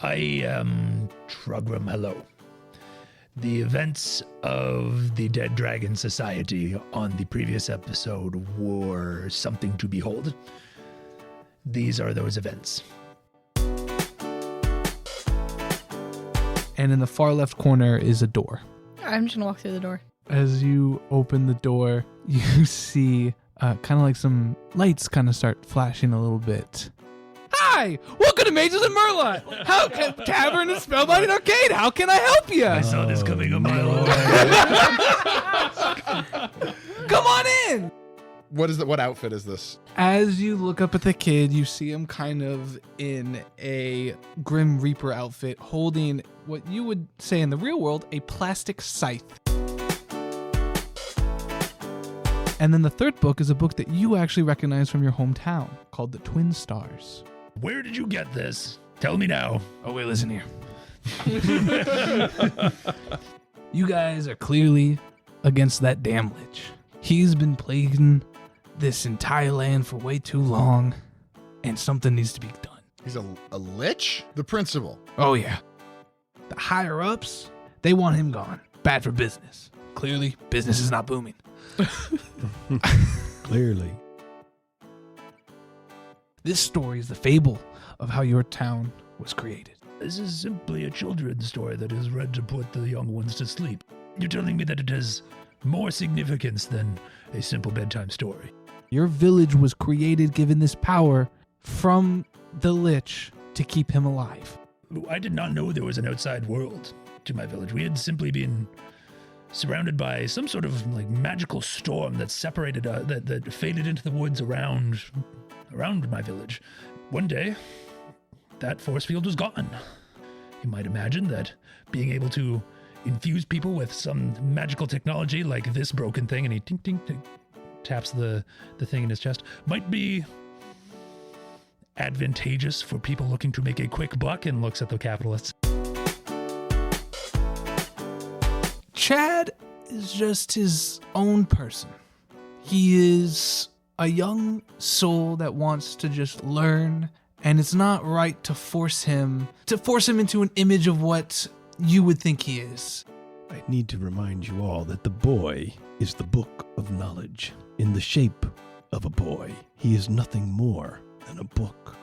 I am Trogram, hello. The events of the Dead Dragon Society on the previous episode were something to behold. These are those events. And in the far left corner is a door. I'm just going to walk through the door. As you open the door, you see kind of like some lights kind of start flashing a little bit. Hi! Welcome to Mages and Merlot! Tavern and Spellbinding Arcade! How can I help you? I saw this coming a mile away. Come on in! What outfit is this? As you look up at the kid, you see him kind of in a Grim Reaper outfit, holding what you would say in the real world, a plastic scythe. And then the third book is a book that you actually recognize from your hometown, called The Twin Stars. Where did you get this? Tell me now. Oh, wait, listen here. You guys are clearly against that damn lich. He's been plaguing this entire land for way too long, and something needs to be done. He's a lich? The principal. Oh, yeah. The higher-ups, they want him gone. Bad for business. Clearly, business is not booming. Clearly. This story is the fable of how your town was created. This is simply a children's story that is read to put the young ones to sleep. You're telling me that it has more significance than a simple bedtime story. Your village was created given this power from the lich to keep him alive. I did not know there was an outside world to my village. We had simply been surrounded by some sort of like magical storm that separated, that faded into the woods around my village. One day, that force field was gone. You might imagine that being able to infuse people with some magical technology like this broken thing, and he tink, tink, tink, taps the thing in his chest, might be advantageous for people looking to make a quick buck, and looks at the capitalists. Chad is just his own person. He is a young soul that wants to just learn, and it's not right to force him into an image of what you would think he is. I need to remind you all that the boy is the book of knowledge. In the shape of a boy, he is nothing more than a book.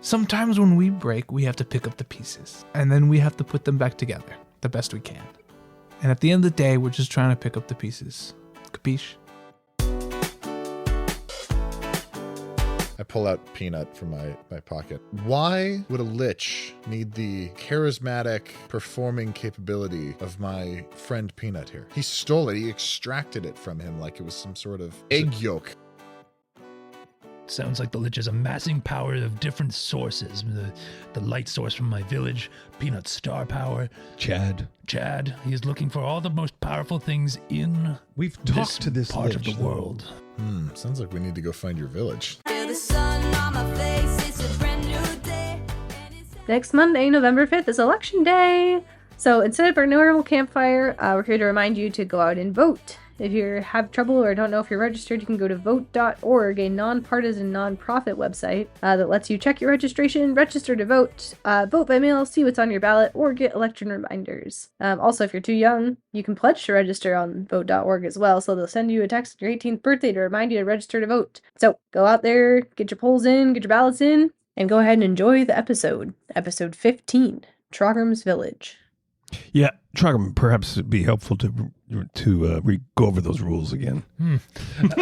Sometimes when we break, we have to pick up the pieces, and then we have to put them back together the best we can. And at the end of the day, we're just trying to pick up the pieces. Capiche? I pull out Peanut from my pocket. Why would a lich need the charismatic performing capability of my friend Peanut here? He stole it. He extracted it from him like it was some sort of egg yolk. Sounds like the lich is amassing power of different sources. The light source from my village, Peanut's star power. Chad. He is looking for all the most powerful things in We've talked to this part lich, of the world. Sounds like we need to go find your village. Next Monday, November 5th, is Election Day. So instead of our normal campfire, we're here to remind you to go out and vote. If you have trouble or don't know if you're registered, you can go to vote.org, a nonpartisan nonprofit website that lets you check your registration, register to vote, vote by mail, see what's on your ballot, or get election reminders. Also, if you're too young, you can pledge to register on vote.org as well, so they'll send you a text on your 18th birthday to remind you to register to vote. So go out there, get your polls in, get your ballots in, and go ahead and enjoy the episode. Episode 15, Trogram's Village. Yeah, Trogram, perhaps it'd be helpful to go over those rules again. Good thing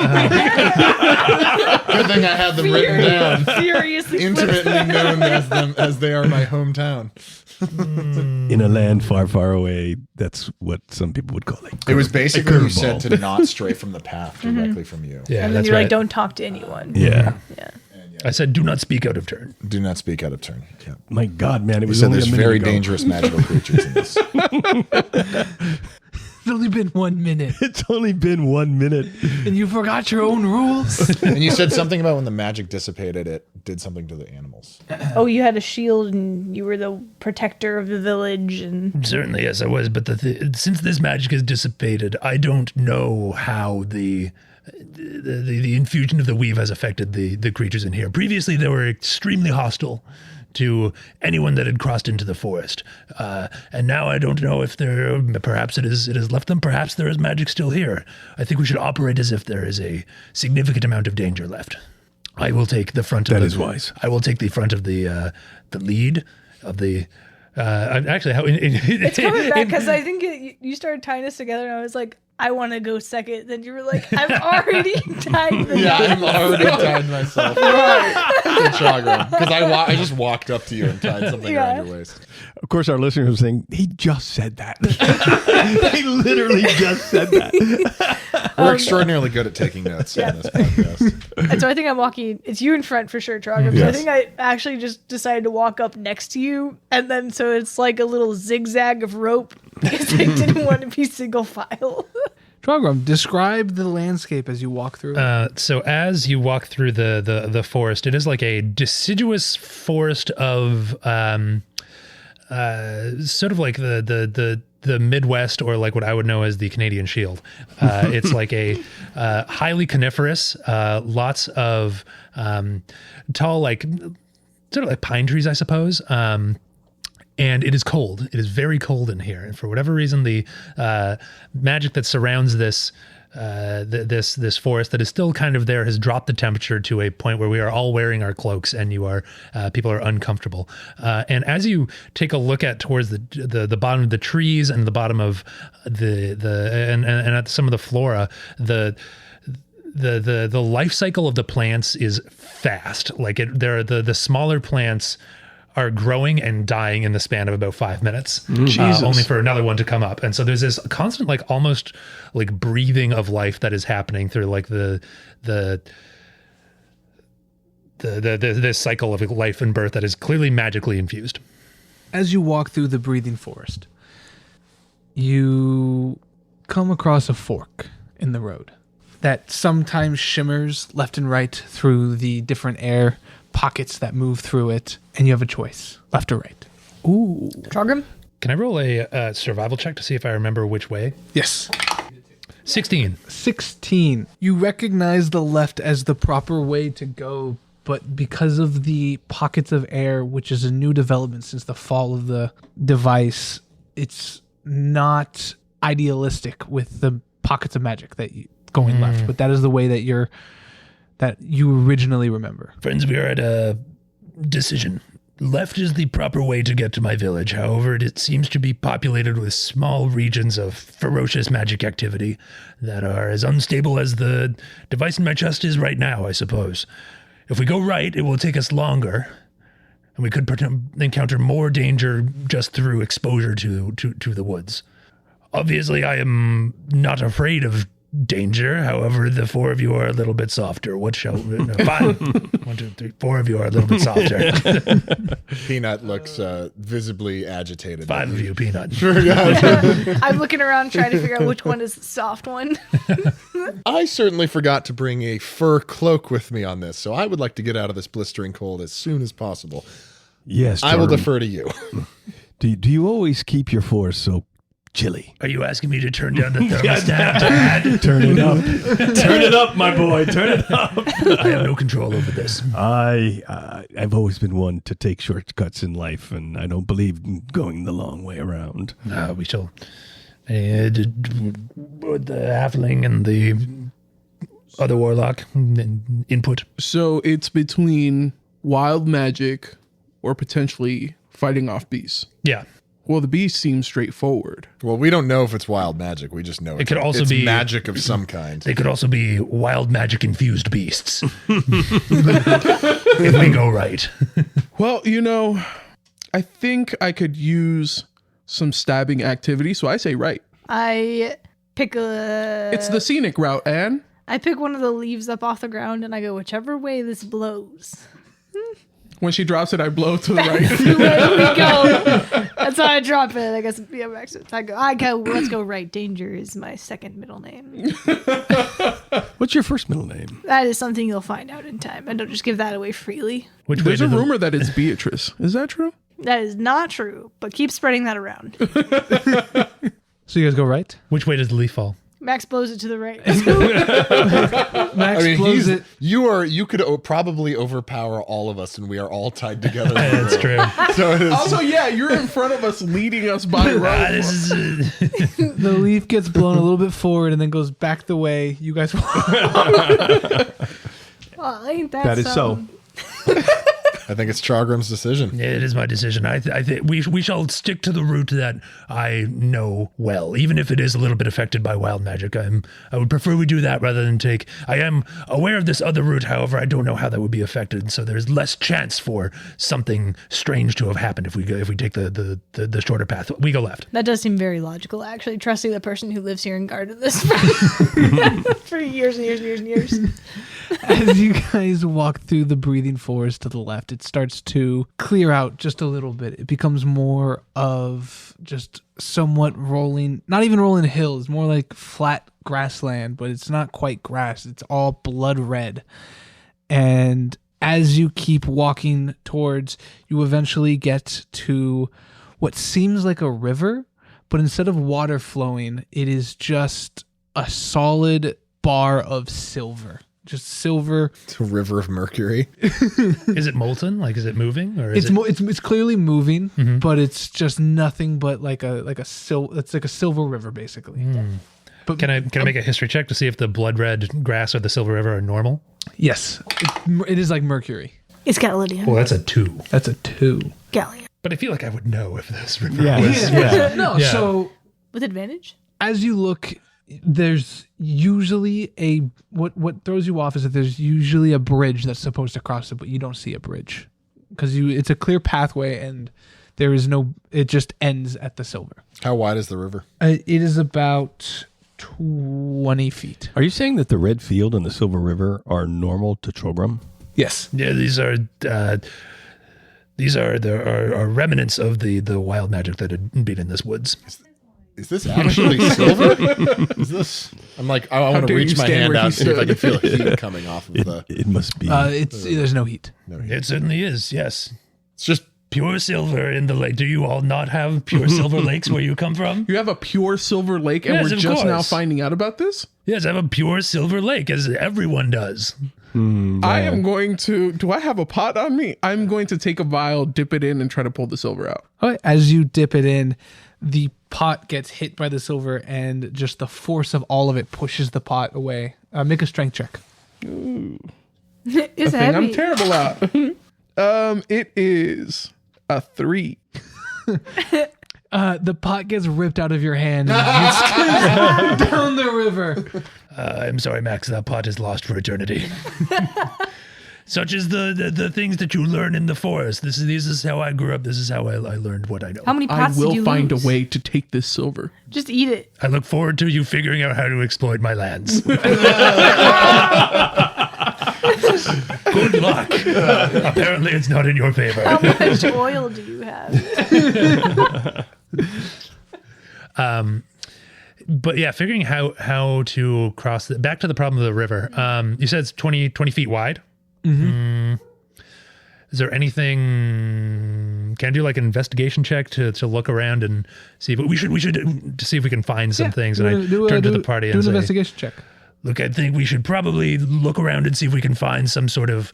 I had them written down. Seriously. Intimately known as they are my hometown. In a land far, far away, that's what some people would call it. It was basically you said to not stray from the path directly from you. Yeah, And then that's you're right. like, don't talk to anyone. Yeah. Yeah. I said, do not speak out of turn. Do not speak out of turn. Yeah. My God, man, it You was said only there's a minute very ago. dangerous magical creatures in this. It's only been 1 minute, It's only been 1 minute. and you forgot your own rules. And you said something about when the magic dissipated, it did something to the animals. Oh, you had a shield and you were the protector of the village and... Certainly, yes, I was. But since this magic is dissipated, I don't know how the infusion of the weave has affected the creatures in here. Previously, they were extremely hostile to anyone that had crossed into the forest. And now I don't know if perhaps it has left them. Perhaps there is magic still here. I think we should operate as if there is a significant amount of danger left. I will take the front of That is wise. I will take the front of the lead of the. Actually, It's coming back because I think you started tying us together, and I was like, I want to go second. Then you were like, I'm already tied. I'm already tied myself. Because I just walked up to you and tied something around your waist. Of course, our listeners are saying, he just said that. He literally just said that. We're extraordinarily good at taking notes on this podcast. And so I think I'm walking. It's you in front for sure, Trogram. So I think I actually just decided to walk up next to you, and then so it's like a little zigzag of rope because I didn't want to be single file. Trogram, describe the landscape as you walk through. So as you walk through the forest, it is like a deciduous forest of sort of like the Midwest, or like what I would know as the Canadian Shield. It's like a highly coniferous, lots of tall, like sort of like pine trees, I suppose. And it is cold. It is very cold in here. And for whatever reason, the magic that surrounds this this forest that is still kind of there has dropped the temperature to a point where we are all wearing our cloaks, and people are uncomfortable. And as you take a look towards the bottom of the trees and the bottom of and at some of the flora, the life cycle of the plants is fast. Like the smaller plants are growing and dying in the span of about 5 minutes, only for another one to come up. And so there's this constant, like almost like breathing of life that is happening through like this cycle of life and birth that is clearly magically infused. As you walk through the breathing forest, you come across a fork in the road that sometimes shimmers left and right through the different air pockets that move through it, and you have a choice, left or right. Ooh. Trogram? Can I roll a survival check to see if I remember which way? Yes. 16. 16. You recognize the left as the proper way to go, but because of the pockets of air, which is a new development since the fall of the device, it's not idealistic with the pockets of magic that going left, but that is the way that you originally remember. Friends, we are at a decision. Left is the proper way to get to my village. However, it seems to be populated with small regions of ferocious magic activity that are as unstable as the device in my chest is right now, I suppose. If we go right, it will take us longer, and we could encounter more danger just through exposure to the woods. Obviously, I am not afraid of danger. However, the four of you are a little bit softer. What shall we? No, five. 1, 2, 3, 4 of you are a little bit softer. Peanut looks visibly agitated. 5 of you, Peanut. I'm looking around trying to figure out which one is the soft one. I certainly forgot to bring a fur cloak with me on this, so I would like to get out of this blistering cold as soon as possible. Yes, I will Durham. defer to you. Do you always keep your forest so chilly? Are you asking me to turn down the thermostat, Dad? Turn it up. Turn it up, my boy. Turn it up. I have no control over this. I've always been one to take shortcuts in life, and I don't believe in going the long way around. We shall. The halfling and the other warlock input. So it's between wild magic or potentially fighting off beasts. Yeah. Well, the beast seems straightforward. Well, we don't know if it's wild magic. We just know It could also it's be magic of some kind. They could also be wild magic infused beasts. If we go right. Well, I think I could use some stabbing activity, so I say right. I pick It's the scenic route, Anne. I pick one of the leaves up off the ground and I go whichever way this blows. When she drops it, I blow to the right. There we go. That's how I drop it. I guess I go, let's go right. Danger is my second middle name. What's your first middle name? That is something you'll find out in time. I don't just give that away freely. Which way There's a did rumor that it's Beatrice. Is that true? That is not true, but keep spreading that around. So you guys go right? Which way does the leaf fall? Max blows it to the right. Max blows it. You could probably overpower all of us, and we are all tied together. That's true. So it is, Also, yeah, you're in front of us, leading us by rope. This is The leaf gets blown a little bit forward and then goes back the way you guys want. Well, ain't that That is so. something? I think it's Trogram's decision. it is my decision. I think we shall stick to the route that I know well, even if it is a little bit affected by wild magic. I would prefer we do that rather than take. I am aware of this other route, however, I don't know how that would be affected. So there's less chance for something strange to have happened if we take the shorter path. We go left. That does seem very logical, actually. Trusting the person who lives here and guarded this for years and years and years and years. As you guys walk through the breathing forest to the left, it starts to clear out just a little bit. It becomes more of just somewhat rolling, not even rolling hills, more like flat grassland, but it's not quite grass. It's all blood red. And as you keep walking towards, you eventually get to what seems like a river, but instead of water flowing, it is just a solid bar of silver. Just silver. It's a river of mercury. Is it molten? Like, is it moving? Or is It's clearly moving, but it's just nothing but it's like a silver river basically. But Can I make a history check to see if the blood red grass or the silver river are normal? yes, it is like mercury. It's Galadian. Well, that's a 2. That's a 2. Gallium. But I feel like I would know if this river Yeah. was. No, Yeah. so With advantage? as you look, there's usually what throws you off is that there's usually a bridge that's supposed to cross it, but you don't see a bridge because it's a clear pathway and there is no. It just ends at the silver. How wide is the river? It is about 20 feet. Are you saying that the red field and the silver river are normal to Trogram? Yes. Yeah, these are remnants of the wild magic that had been in this woods. Is this actually silver? Is this? I'm like, I want to dare reach you my stand hand where out he and see if I can stood. feel heat coming off of the. It must be. There's no heat. It certainly is. Yes, It's just pure silver in the lake. Do you all not have pure silver lakes where you come from? You have a pure silver lake, and Yes, we're of just now course. finding out about this? Yes, I have a pure silver lake, as everyone does. I am going to. Do I have a pot on me? I'm going to take a vial, dip it in, and try to pull the silver out. Okay. As you dip it in, the pot gets hit by the silver, and just the force of all of it pushes the pot away. Make a strength check. It's Thing I'm heavy. terrible at. It is a 3. The pot gets ripped out of your hand and gets down the river. I'm sorry, Max. That pot is lost for eternity. Such is the things that you learn in the forest. This is how I grew up. This is how I learned what I know. How many I pots did will you find lose? a way to take this silver. Just eat it. I look forward to you figuring out how to exploit my lands. Good luck. Apparently, it's not in your favor. How much oil do you have? But yeah, figuring how to cross back to the problem of the river. You said it's 20 feet wide. Mm-hmm. Is there anything? Can I do like an investigation check to look around and see if we should to see if we can find some things? And I turn to the party do and an say, investigation check. "Look, I think we should probably look around and see if we can find some sort of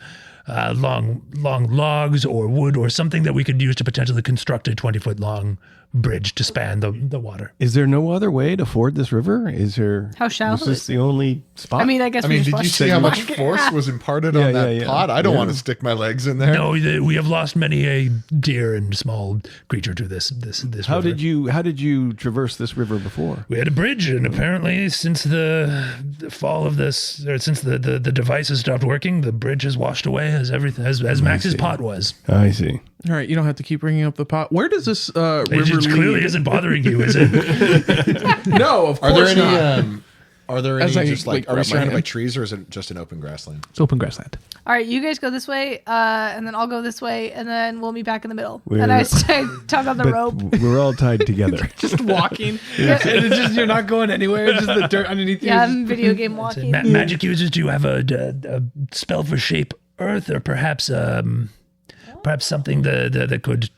long logs or wood or something that we could use to potentially construct a 20-foot long bridge to span the water." Is there no other way to ford this river? Is there? How shallow Is this is the only spot? I mean, I guess I we mean, just did you watched see it. how much force was imparted on that pot? I don't want to stick my legs in there. No, we have lost many a deer and small creature to this How river. did you traverse this river before? We had a bridge, and apparently, since the fall of this, or since the devices stopped working, the bridge has washed away as everything as Max's pot was. I see. All right, you don't have to keep bringing up the pot. Where does this river It clearly lead? isn't bothering you, is it? No, of Are course there any? not. Are there any? As I, Just like, like, are we grab my surrounded by hand. trees, or is it just an open grassland? It's open grassland. All right, you guys go this way, and then I'll go this way, and then we'll meet back in the middle. We're- And I tug on the But rope. we're all tied together. Just walking. And it's just, you're not going anywhere. It's just the dirt underneath you. Yeah, I'm video game walking. Magic users, do you have a spell for shape earth, or perhaps something that could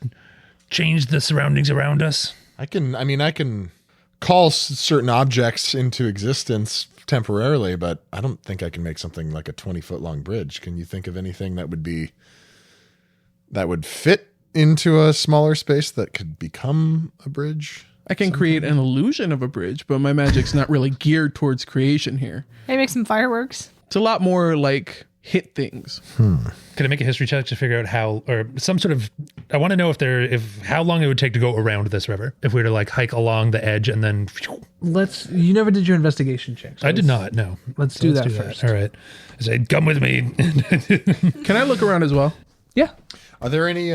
change the surroundings around us? I can call certain objects into existence temporarily, but I don't think I can make something like a 20-foot long bridge. Can you think of anything that would fit into a smaller space that could become a bridge? I can create an illusion of a bridge, but my magic's not really geared towards creation here. Hey, make some fireworks. It's a lot more like hit things. Can I make a history check to figure out how, or some sort of, I want to know if how long it would take to go around this river if we were to like hike along the edge and then. You never did your investigation check. So I did not, no. Let's do that first. All right. I say, come with me. Can I look around as well? Yeah. Are there any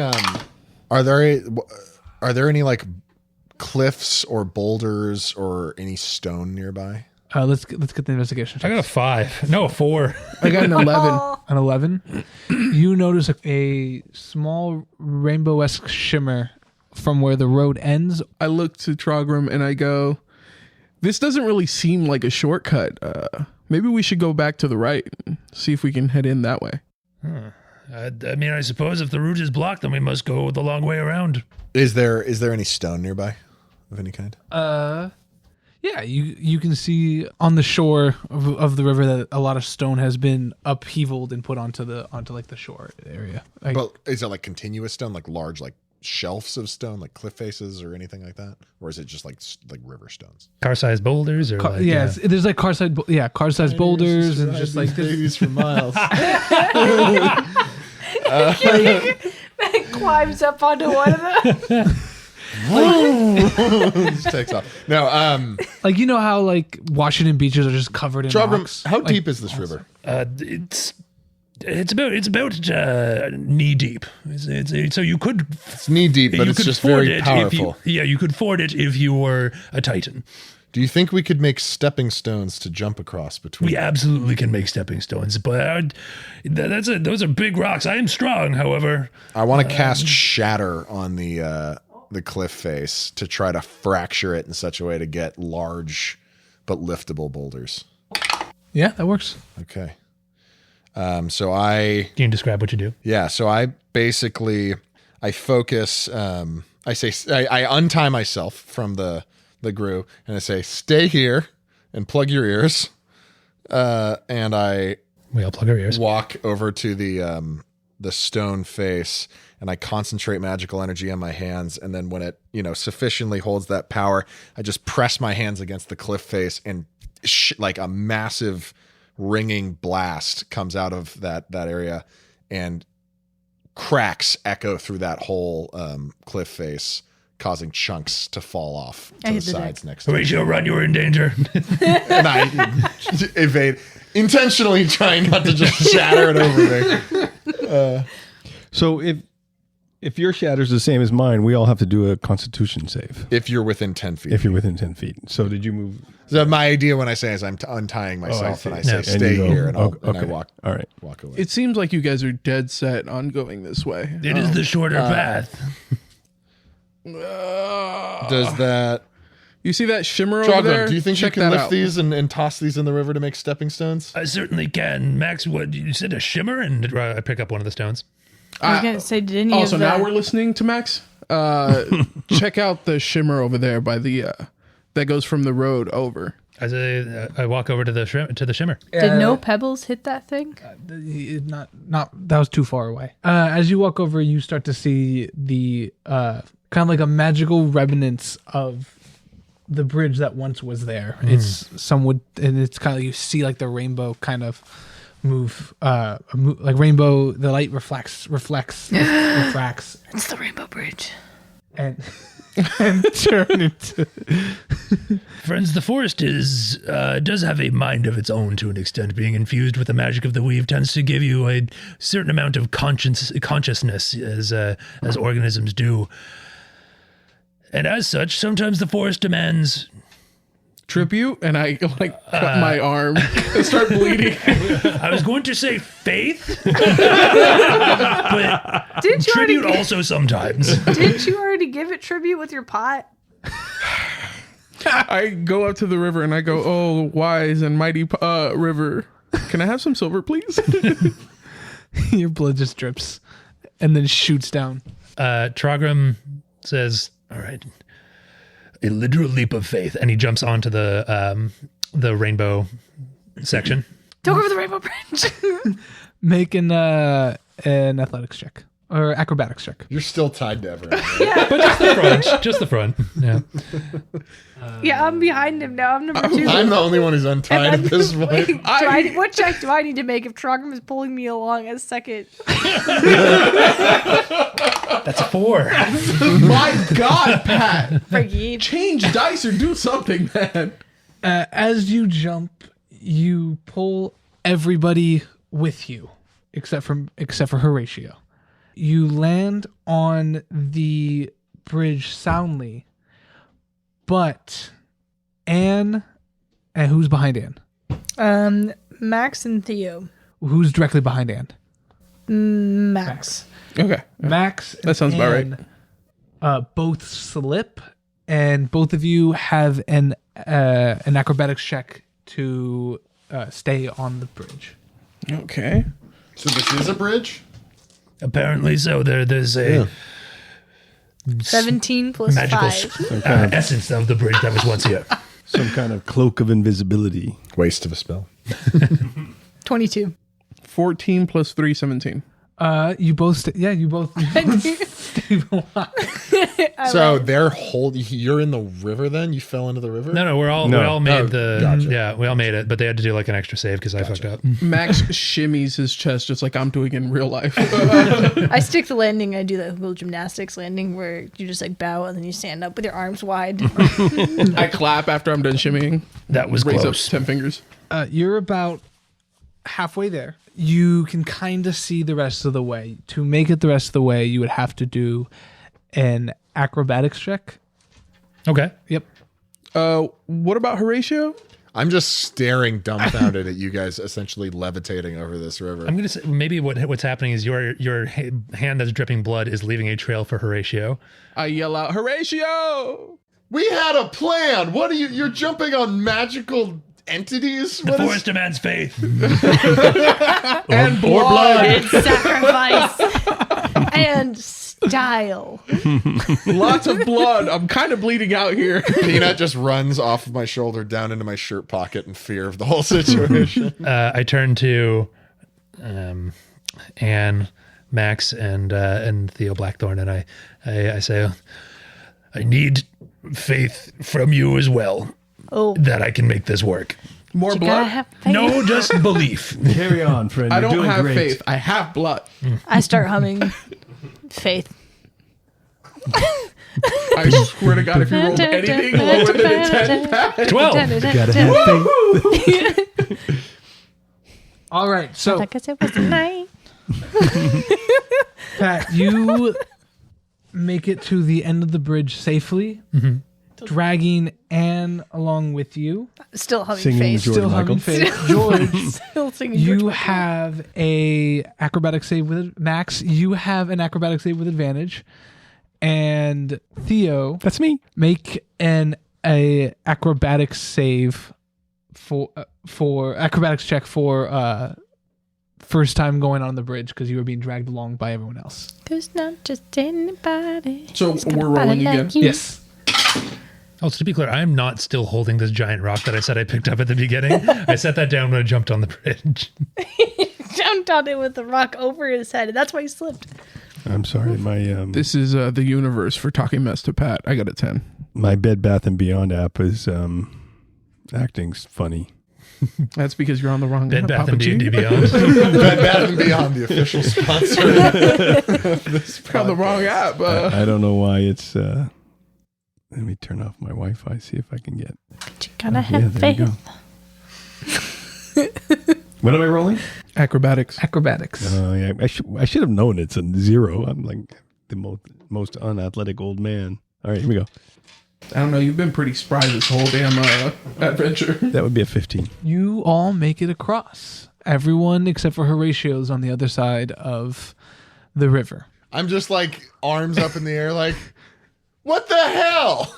like cliffs or boulders or any stone nearby? Let's get the investigation check. I got a 5. No, a 4. I got an 11. An 11. You notice a small rainbow-esque shimmer from where the road ends. I look to Trogram and I go, this doesn't really seem like a shortcut. Maybe we should go back to the right and see if we can head in that way. I mean, I suppose if the route is blocked, then we must go the long way around. Is there any stone nearby of any kind? Yeah, you can see on the shore of the river that a lot of stone has been upheavaled and put onto like the shore area. Like, But is it like continuous stone, like large like shelves of stone, like cliff faces or anything like that, or is it just like river stones? Car-sized boulders, or there's like car-sized boulders and just like babies for miles. Climbs up onto one of them. Just takes off. No, like, you know how like Washington beaches are just covered in Trogram, rocks. how Like, deep is this river? It's about knee deep. So you could It's knee deep, but you it's could just ford very it powerful. you could ford it if you were a titan. Do you think we could make stepping stones to jump across between? We absolutely can make stepping stones, but those are big rocks. I am strong, however. I want to cast Shatter on the cliff face to try to fracture it in such a way to get large but liftable boulders. Yeah, that works. Okay. So I Can you describe what you do? so I basically focus. I untie myself from the grue and I say, "Stay here and plug your ears." And I We all plug our ears. walk over to the stone face and I concentrate magical energy on my hands. And then when it, sufficiently holds that power, I just press my hands against the cliff face and like a massive ringing blast comes out of that area and cracks echo through that whole cliff face, causing chunks to fall off to the sides next to it. Horatio, run, you're in danger. And I evade, intentionally trying not to just shatter it over me. So if your shatter's the same as mine, we all have to do a Constitution save. If you're within 10 feet. If you're within 10 feet. So did you move? So my idea when I say is I'm untying myself see. and I say, No. stay And you go, here, and, and I okay. walk All right. away. It seems like you guys are dead set on going this way. It is the shorter path. Does that... You see that shimmer over there? Trogram, do you think you Check can that lift out. these and toss these in the river to make stepping stones? I certainly can. Max, what you said, a shimmer? And I pick up one of the stones. I was gonna say, did any of Also, the... now we're listening to Max. Check out the shimmer over there by the that goes from the road over. As I walk over to the shimmer. Did no pebbles hit that thing? Not that was too far away. As you walk over, you start to see the kind of like a magical remnants of the bridge that once was there. It's and it's kind of, you see like the rainbow kind of move, like rainbow. The light refracts, It's the Rainbow Bridge. and turn into. Friends, the forest does have a mind of its own to an extent. Being infused with the magic of the weave tends to give you a certain amount of consciousness, as organisms do. And as such, sometimes the forest demands... Tribute, and I like cut my arm and start bleeding. I was going to say faith, but Didn't you tribute already, also sometimes. didn't you already give it tribute with your pot? I go up to the river and I go, "Oh, wise and mighty river, can I have some silver, please?" Your blood just drips, and then shoots down. Trogram says, all right, a literal leap of faith. And he jumps onto the rainbow section. Don't go over the rainbow bridge. Make an athletics check or acrobatics check. You're still tied to everyone. But just the front. Just the front. Yeah. Yeah, I'm behind him now. I'm number 2. I'm the only one who's untied at this point. What check do I need to make if Trogram is pulling me along as second? That's a 4. My God, Pat. Frankie. Change dice or do something, man. As you jump, you pull everybody with you, except for Horatio. You land on the bridge soundly, but Anne, and who's behind Anne? Max and Theo. Who's directly behind Anne? Max. Okay. Max. That sounds about right. Right. Both slip, and both of you have an acrobatics check to stay on the bridge. Okay. So this is a bridge? Apparently so. There's a 17 plus magical 5. essence of the bridge that was once here. Some kind of cloak of invisibility. Waste of a spell. 22. 14 plus 3, 17. You both stay alive. So they're you're in the river then? You fell into the river? No, we all made we all made it, but they had to do like an extra save because I fucked up. Max shimmies his chest just like I'm doing in real life. I stick the landing. I do that little gymnastics landing where you just like bow and then you stand up with your arms wide. I clap after I'm done shimmying. That was Raise close. up 10 fingers. You're about halfway there. You can kind of see the rest of the way. To make it the rest of the way, you would have to do an acrobatics check. Okay. Yep. What about Horatio? I'm just staring dumbfounded at you guys essentially levitating over this river. I'm gonna say maybe what's happening is your hand that's dripping blood is leaving a trail for Horatio. I yell out, Horatio! We had a plan. What are you're jumping on magical entities? The forest demands faith. And blood. And sacrifice. And style. Lots of blood. I'm kind of bleeding out here. Peanut just runs off of my shoulder down into my shirt pocket in fear of the whole situation. I turn to Anne, Max, and Theo Blackthorn, and I say, I need faith from you as well. Oh. That I can make this work. More You blood? gotta have faith. No, just belief. Carry on, friend. I You're don't doing have great. faith. I have blood. I start humming faith. I swear to God, if you rolled anything lower than a 10, Pat. 12. You gotta have faith. All right. So, Like I said, it was night. Pat, you make it to the end of the bridge safely, dragging Anne along with you. Still humming Singing faith. George Still Michael. having faith. George, Still singing George you Michael. have a acrobatic save with Max. You have an acrobatic save with advantage, and Theo, That's me. make a acrobatics save for acrobatics check for first time going on the bridge because you were being dragged along by everyone else. Cause not just anybody. So It's got we're a body rolling like again? you. Yes. Oh, so to be clear, I am not still holding this giant rock that I said I picked up at the beginning. I set that down when I jumped on the bridge. Jumped on it with the rock over his head, and that's why he slipped. I'm sorry. My This is the universe for talking mess to Pat. I got a 10. my Bed Bath and Beyond app is acting's funny. That's because you're on the wrong Bed Bath and Papa G. D&D Beyond. Bed Bath & Beyond, the official sponsor of this You're on the wrong app. I don't know why it's. Let me turn off my Wi-Fi. See if I can get. But you gotta have there you faith. go. What am I rolling? Acrobatics. Acrobatics. Yeah, I should have known it's a 0. I'm like the most unathletic old man. All right, here we go. I don't know. You've been pretty spry this whole damn adventure. That would be a 15. You all make it across. Everyone except for Horatio's on the other side of the river. I'm just like arms up in the air like, what the hell?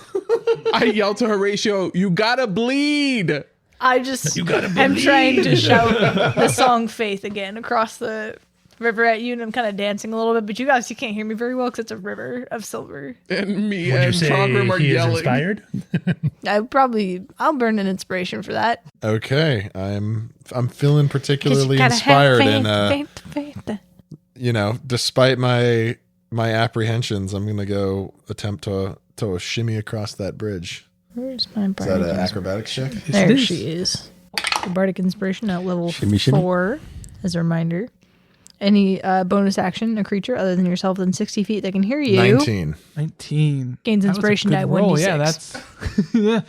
I yell to Horatio, you gotta bleed. I just You gotta am believe. trying to shout the song Faith again across the river at you, and I'm kind of dancing a little bit. But you can't hear me very well because it's a river of silver. And me Would you and say Trogram are he is yelling. inspired? I'll burn an inspiration for that. Okay, I'm feeling 'Cause particularly you gotta inspired, have and faith. despite my apprehensions, I'm gonna go attempt to shimmy across that bridge. Where's my Is bardic that an inspiration? acrobatics check? There is. she is. The bardic inspiration at level Shimmy, shimmy. 4, as a reminder. Any bonus action, a creature other than yourself within 60 feet that can hear you 19. 19 gains That was a inspiration good die roll. 1d6. Yeah, that's yeah.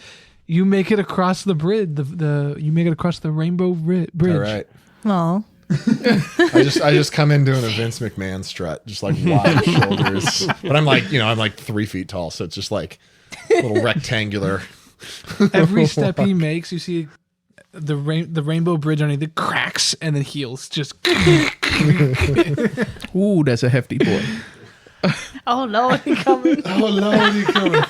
You make it across the bridge. You make it across the rainbow bridge. All right. Well, I just come in doing a Vince McMahon strut, just like wide shoulders. But I'm like 3 feet tall, so it's just like a little rectangular. Every step he makes, you see the rainbow bridge underneath it cracks and then heals. Just Ooh, that's a hefty boy. oh no, he coming. Oh Lord, you coming?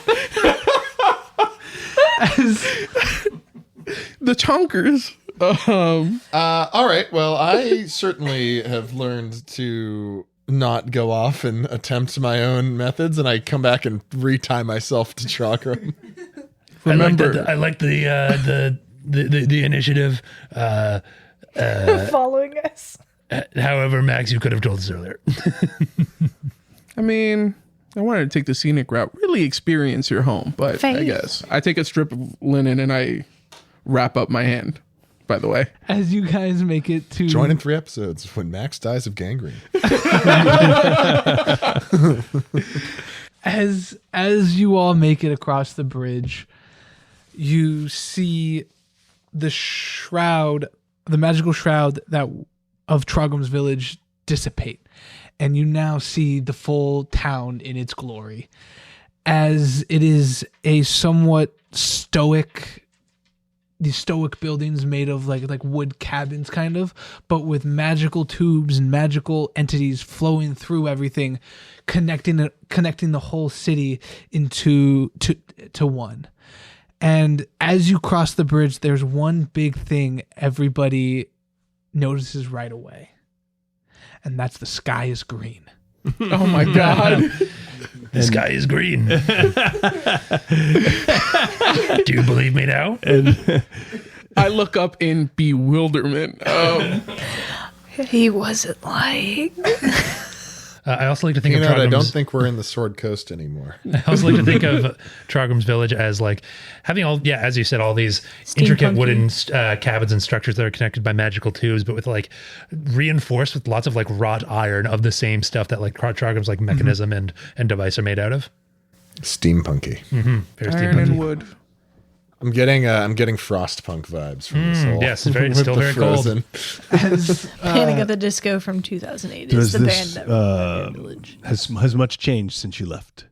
The chonkers. All right. Well, I certainly have learned to not go off and attempt my own methods, and I come back and retie myself to Trogram. Remember, I like the initiative. Following us. However, Max, you could have told us earlier. I mean, I wanted to take the scenic route, really experience your home, but I Faith. guess I take a strip of linen and I wrap up my hand. By the way, as you guys make it to Join in 3 episodes when Max dies of gangrene. as you all make it across the bridge, you see the shroud, the magical shroud that of Trogram's village dissipate, and you now see the full town in its glory, as it is a somewhat these stoic buildings made of like wood cabins kind of, but with magical tubes and magical entities flowing through everything, connecting the whole city into to one. And as you cross the bridge, there's one big thing everybody notices right away. And that's the sky is green. oh my god, The sky is green. Do you believe me now? And I look up in bewilderment. He wasn't like. I also like to think You of know what? I don't Trogram's. think we're in the Sword Coast anymore. I also like to think of Trogram's village as like having all, yeah, as you said, all these intricate Steampunky. wooden cabins and structures that are connected by magical tubes, but with like reinforced with lots of like wrought iron of the same stuff that like Trogram's like mechanism and device are made out of. Steampunky. Very Iron and steampunky. wood. I'm getting Frostpunk vibes from this whole. yes, it's very- with still the very cold. Frozen. Panic at the Disco from 2008 does is the this band that village. has much changed since you left?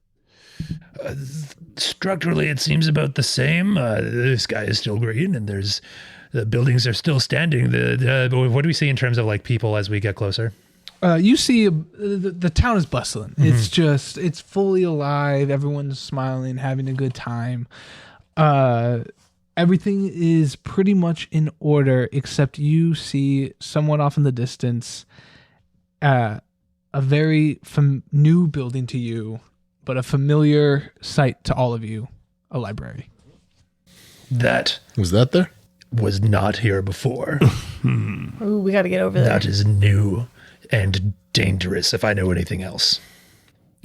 Structurally, it seems about the same. The sky is still green, and the buildings are still standing. What do we see in terms of like people as we get closer? You see the town is bustling. It's fully alive. Everyone's smiling, having a good time. Everything is pretty much in order, except you see somewhat off in the distance, a very new building to you, but a familiar sight to all of you, a library. That Was that there? was not here before. Ooh, we got to get over there. That is new and dangerous, if I know anything else.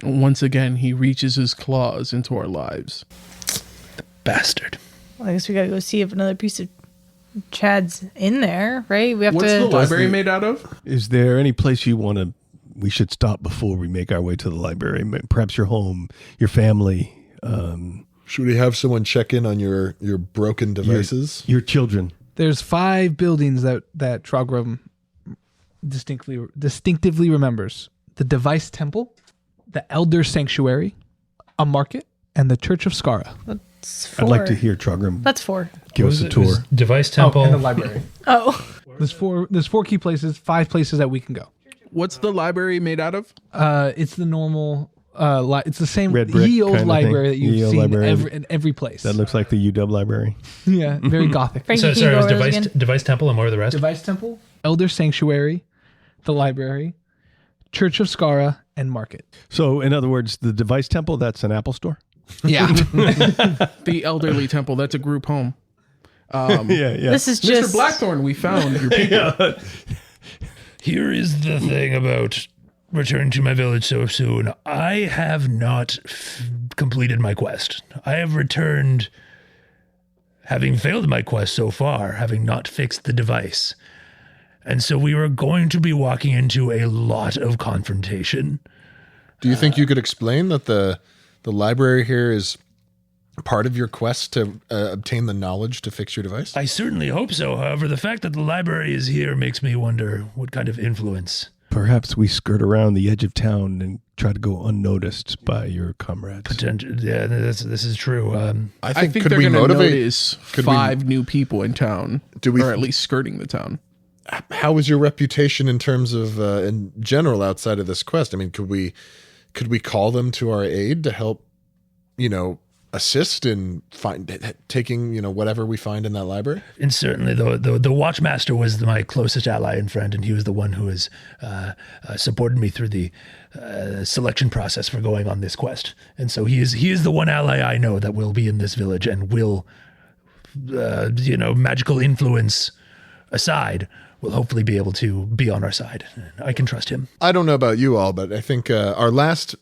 Once again, he reaches his claws into our lives. Bastard. Well, I guess we got to go see if another piece of Chad's in there, right? We have What's to. the library made out of? Is there any place we should stop before we make our way to the library? Perhaps your home, your family, Should we have someone check in on your broken devices? your children. There's 5 buildings that Trogram distinctively remembers: the Device Temple, the Elder Sanctuary, a market, and the Church of Skara. That's 4. I'd like to hear Trogram That's 4. give us a tour. Device temple. and the library. Oh. There's 4 key places, 5 places that we can go. What's the library made out of? It's the normal. It's the same Red brick ye old kinda library thing. that you've Ye old seen library. in every place. That looks like the UW library. Yeah, very gothic. Frankie, So can you sorry, go it was over those device, again? device temple and what are the rest? Device Temple, Elder Sanctuary, the library, Church of Skara, and Market. So, in other words, the device temple, that's an Apple store? Yeah. The elderly temple, that's a group home. Yeah. This is Mr. just Blackthorn, we found your people. Here is the thing about returning to my village so soon. I have not completed my quest. I have returned having failed my quest so far, having not fixed the device. And so we are going to be walking into a lot of confrontation. Do you think you could explain that the library here is part of your quest to obtain the knowledge to fix your device? I certainly hope so. However, the fact that the library is here makes me wonder what kind of influence. Perhaps we skirt around the edge of town and try to go unnoticed by your comrades. Yeah, this is true. I I think could they're we going to motivate? notice could we- 5 new people in town, or at least skirting the town. How is your reputation in terms of in general outside of this quest? I mean, could we call them to our aid to help, assist in taking whatever we find in that library? And certainly the Watchmaster was my closest ally and friend, and he was the one who has supported me through the selection process for going on this quest. And so he is the one ally I know that will be in this village and will, magical influence aside, will hopefully be able to be on our side. I can trust him. I don't know about you all, but I think our last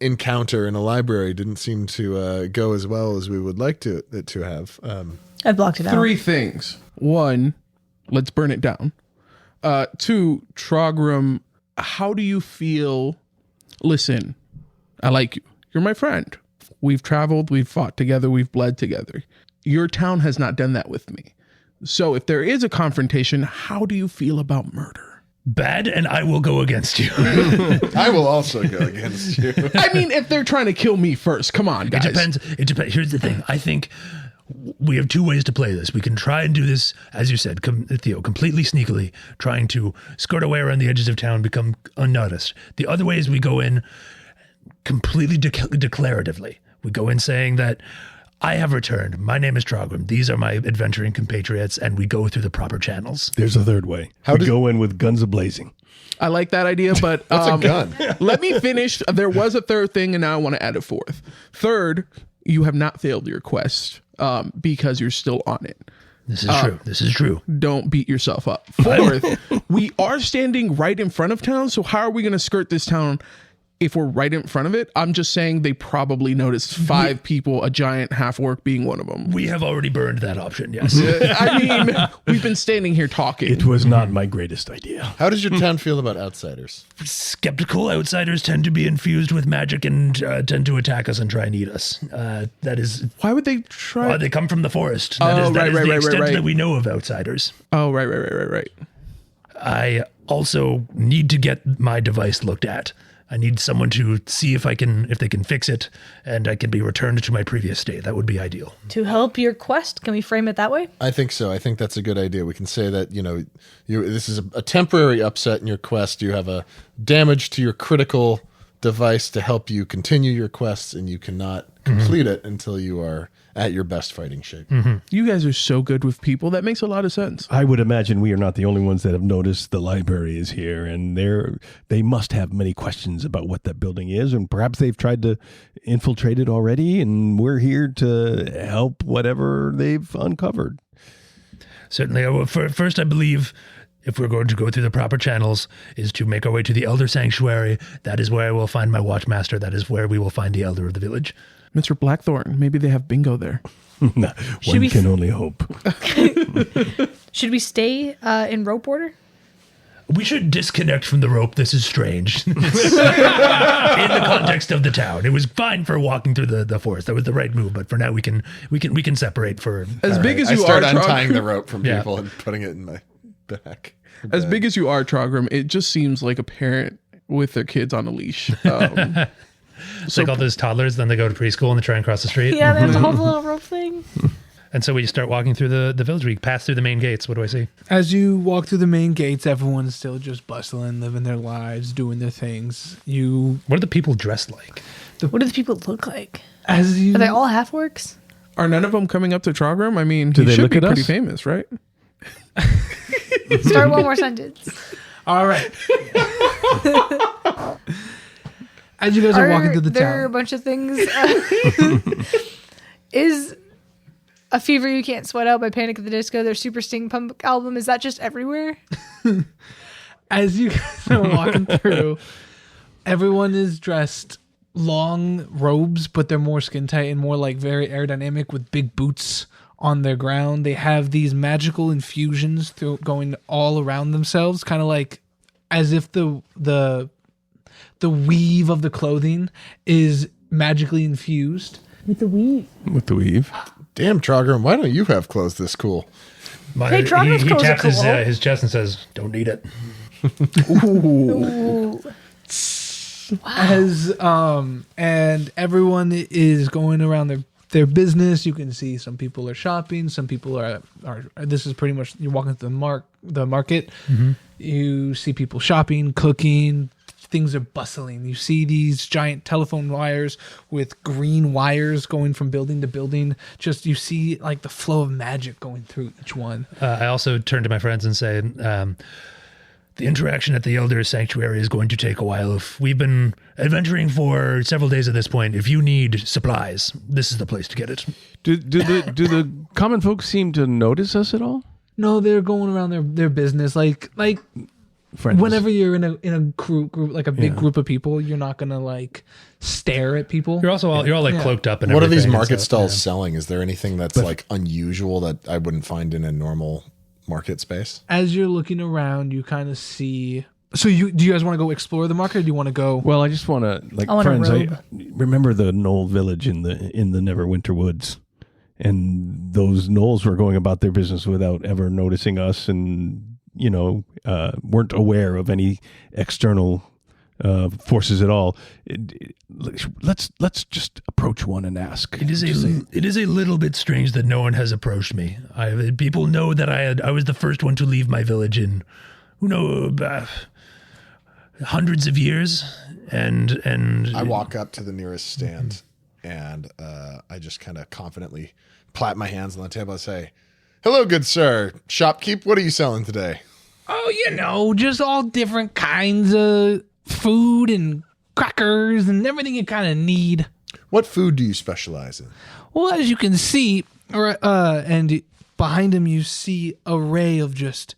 encounter in a library didn't seem to go as well as we would like it to have. I blocked it out. 3 things. 1, let's burn it down. 2, Trogram, how do you feel? Listen, I like you. You're my friend. We've traveled, we've fought together, we've bled together. Your town has not done that with me. So if there is a confrontation, how do you feel about murder? Bad, and I will go against you. I will also go against you. I mean, if they're trying to kill me first, come on, guys. It depends. Here's the thing. I think we have 2 ways to play this. We can try and do this, as you said, Theo, completely sneakily, trying to skirt our way around the edges of town, become unnoticed. The other way is we go in completely declaratively. We go in saying that I have returned. My name is Trogram. These are my adventuring compatriots, and we go through the proper channels. There's a third way. We go in with guns a-blazing. I like that idea, but What's a gun? Let me finish. There was a third thing, and now I want to add a fourth. Third, you have not failed your quest because you're still on it. This is true. This is true. Don't beat yourself up. Fourth, we are standing right in front of town, so how are we going to skirt this town if we're right in front of it? I'm just saying they probably noticed 5 people, a giant half-orc being one of them. We have already burned that option, yes. I mean, we've been standing here talking. It was not my greatest idea. How does your town feel about outsiders? Skeptical outsiders tend to be infused with magic and tend to attack us and try and eat us. That is... Why would they try? they come from the forest. That is the extent that we know of outsiders. Oh, right. I also need to get my device looked at. I need someone to see if they can fix it, and I can be returned to my previous state. That would be ideal. To help your quest, can we frame it that way? I think so. I think that's a good idea. We can say that, this is a temporary upset in your quest. You have a damage to your critical device to help you continue your quest, and you cannot complete it until you are at your best fighting shape. You guys are so good with people. That makes a lot of sense. I would imagine we are not the only ones that have noticed the library is here, and they must have many questions about what that building is, and perhaps they've tried to infiltrate it already, and we're here to help whatever they've uncovered. Certainly. First, I believe if we're going to go through the proper channels, is to make our way to the Elder Sanctuary. That is where I will find my Watchmaster. That is where we will find the Elder of the village. Mr. Blackthorn, maybe they have bingo there. One can only hope. Should we stay in rope order? We should disconnect from the rope. This is strange. In the context of the town, it was fine for walking through the forest. That was the right move. But for now, we can separate for As big as I you start are, untying the rope from Yeah. people and putting it in my back. As big as you are, Trogram, it just seems like a parent with their kids on a leash. It's like all those toddlers, then they go to preschool and they try and cross the street. Yeah, there's a whole little rope thing. And so we start walking through the village. We pass through the main gates. What do I see? As you walk through the main gates, everyone's still just bustling, living their lives, doing their things. What are the people dressed like? What do the people look like? Are Are they all half-orcs? Are none of them coming up to Trogram? I mean, Do he they should look be at pretty us? famous, right? Start one more sentence. All right. As you guys are walking through the there are a town, bunch of things. Is A Fever You Can't Sweat Out by Panic at the Disco, their Super Sting Pump album, is that just everywhere? as you guys are walking through, everyone is dressed long robes, but they're more skin tight and more like very aerodynamic with big boots on their ground. They have these magical infusions going all around themselves, kind of like as if the weave of the clothing is magically infused. With the weave. Damn, Trogram, why don't you have clothes this cool? Hey, Trogam's he clothes are taps cool. his chest and says, "Don't need it." Ooh. As and everyone is going around their business. You can see some people are shopping, some people are this is pretty much, you're walking through the market. You see people shopping, cooking. Things are bustling. You see these giant telephone wires with green wires going from building to building. Just, you see like the flow of magic going through each one. I also turn to my friends and say, the interaction at the Elder Sanctuary is going to take a while. If we've been adventuring for several days at this point, if you need supplies, this is the place to get it. Do the common folks seem to notice us at all? No, they're going around their business. Like Friends. whenever you're in a group like a big group of people, you're not gonna like stare at people. You're all like cloaked up and What are everything, these and market so, stalls yeah. selling? Is there anything that's like unusual that I wouldn't find in a normal market space? As you're looking around, you kind of see. So do you guys want to go explore the market? Or do you want to go? Well, I just want to, like, I want a friends. I robe. remember the Knoll village in the Neverwinter woods, and those Knolls were going about their business without ever noticing us, and weren't aware of any external forces at all. Let's just approach one and ask. It is a little bit strange that no one has approached me. People know that I was the first one to leave my village in, hundreds of years, and I walk up to the nearest stand and I just kind of confidently clap my hands on the table and say, "Hello, good sir. Shopkeep, what are you selling today?" Oh, just all different kinds of food and crackers and everything you kind of need. What food do you specialize in? Well, as you can see, and behind him you see an array of just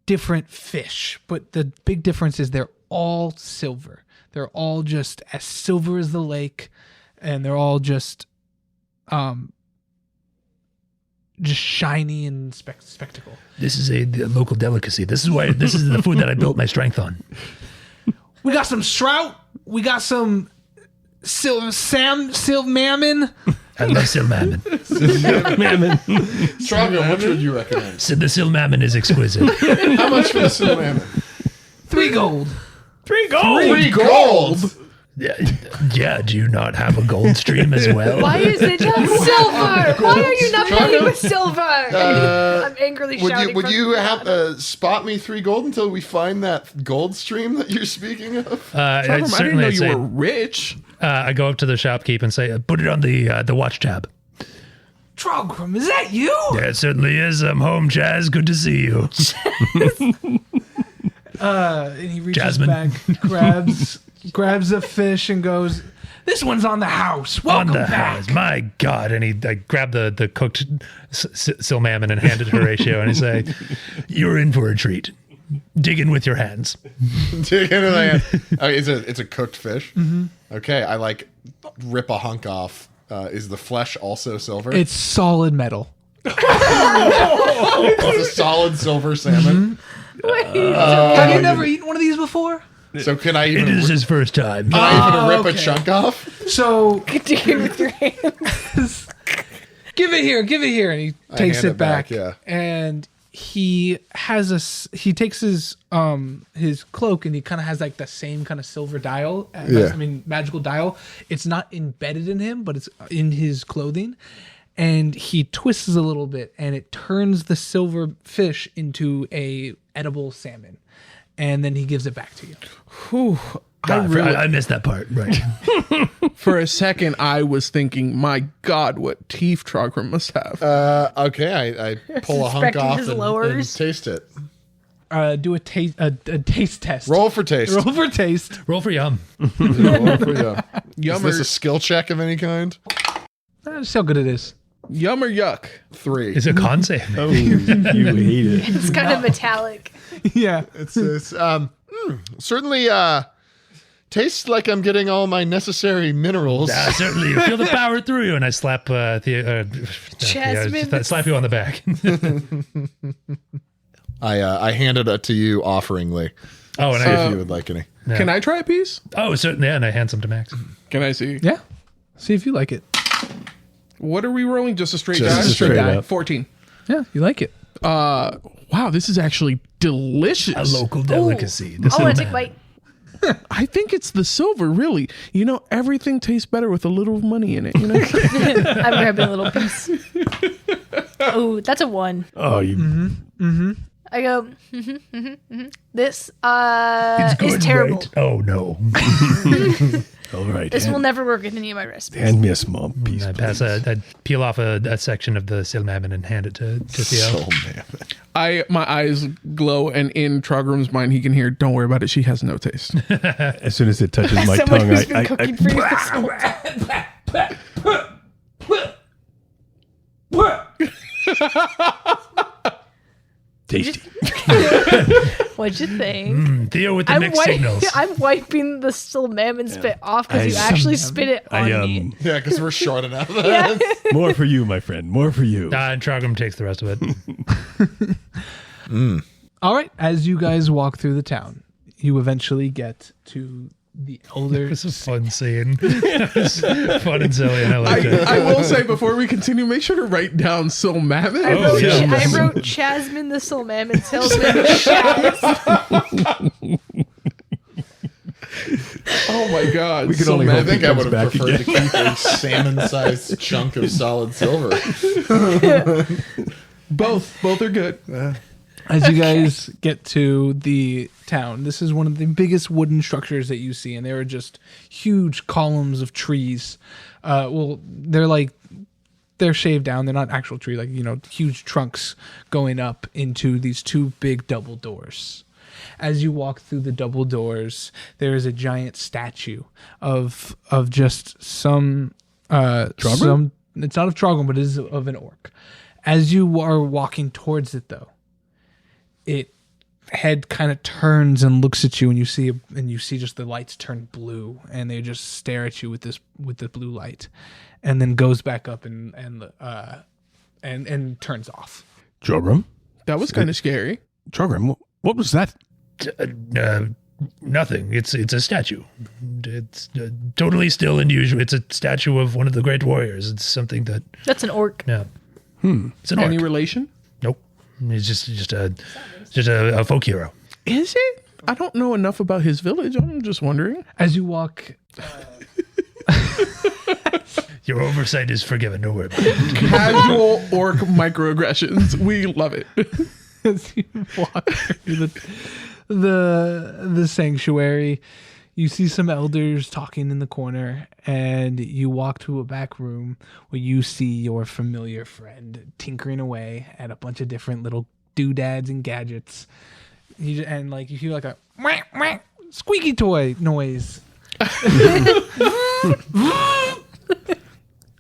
different fish. But the big difference is they're all silver. They're all just as silver as the lake, and they're all just shiny and spectacle. this is a local delicacy. This is the food that I built my strength on. We got some trout. We got some silver mammon. I love Silmammon. Trogram, which would you recommend? So the Silmammon is exquisite. How much for the cinnamon? 3 gold. 3 gold. 3 gold? Yeah, do you not have a gold stream as well? Why is it just silver? Why are you not playing with silver? I'm angrily shouting. Would you have to spot me 3 gold until we find that gold stream that you're speaking of? Trogram, I didn't know you were rich. I go up to the shopkeep and say, put it on the watch tab. Trogram, is that you? Yeah, it certainly is. I'm home, Chaz. Good to see you. And he reaches Jasmine. back, grabs a fish and goes, "This one's on the house. Welcome On the back." house. My God. And I grab the cooked Silmammon and hand it to Horatio and I say, you're in for a treat. Dig in with your hands. Dig into the hand. Okay, it's a cooked fish. Mm-hmm. Okay, I rip a hunk off. Is the flesh also silver? It's solid metal. It's a solid silver salmon. Have you never eaten one of these before? So can I even? It is his first time. Can I even rip okay. a chunk off? So Dig in with your hands. give it here, and he takes hand it it back, back. yeah. And he takes his cloak and he kind of has like the same kind of silver dial. Yeah. Magical dial. It's not embedded in him, but it's in his clothing. And he twists a little bit, and it turns the silver fish into a edible salmon. And then he gives it back to you. Whew, I missed that part. Right. for a second, I was thinking, my God, what teeth Trogram must have. Okay, I pull a hunk Suspecting off his and lowers. taste it. do a taste test. Roll for taste. Roll for taste. Roll for yum. Roll for yum. Is Yum this or, a skill check of any kind? Just how good it is. yum or yuck? 3. It's a con save. Oh, you hate it. It's kind of metallic. Yeah. It's certainly tastes like I'm getting all my necessary minerals. Certainly, you feel the power through you, and I slap Jasmine. slap you on the back. I handed it to you offeringly. Oh, and See I if you would like any. Yeah. Can I try a piece? certainly, yeah, and I hand some to Max. Can I see? Yeah. See if you like it. What are we rolling? Just a straight Just die? a straight up. 14. Yeah, you like it. Wow, this is actually delicious. A local delicacy. I want to take a bite. I think it's the silver, really. You know, everything tastes better with a little money in it. You know, I'm grabbing a little piece. Oh, that's a 1. Oh, you. I go, this It's good, is terrible. right? Oh no! All right. This will never work in any of my recipes. Hand me a small piece. I please. peel off a section of the silmammon and hand it to Theo. man. my eyes glow, and in Trogram's mind, he can hear, "Don't worry about it. She has no taste." As soon as it touches my Someone tongue, who's been cooking for you this whole time. tasty. What'd you think? Theo with the mixed signals. I'm wiping the silmammon spit off because you actually spit it on me. Yeah, because we're short enough. Yeah. More for you, my friend. More for you. And Trogram takes the rest of it. All right. As you guys walk through the town, you eventually get to the elder. It's a fun scene. It was fun and silly, and I liked it. I will say before we continue, make sure to write down Silmammon. I wrote Chasmin the silmammon salesman. Shaz. Oh my God! We can only hope I think he I comes would have back preferred again. to keep a salmon-sized chunk of solid silver. Both are good. As you guys get to the town, this is one of the biggest wooden structures that you see, and there are just huge columns of trees. They're shaved down. They're not actual tree, huge trunks going up into these 2 big double doors. As you walk through the double doors, there is a giant statue of just some Trogram? It's not of Trogram, but it is of an orc. As you are walking towards it, though, it head kind of turns and looks at you, and you see just the lights turn blue, and they just stare at you with the blue light, and then goes back up and turns off. Trogram? That was kind of scary. Trogram, what was that? Nothing. It's a statue. It's totally still and usual. It's a statue of one of the great warriors. It's something that That's an orc. It's an orc. Any relation? Nope. He's just a folk hero. Is it? I don't know enough about his village. I'm just wondering. As you walk, Your oversight is forgiven. Don't worry about it. Casual orc microaggressions. We love it. as you walk through the sanctuary, you see some elders talking in the corner, and you walk to a back room where you see your familiar friend tinkering away at a bunch of different little doodads and gadgets. You hear like a whack, whack, squeaky toy noise.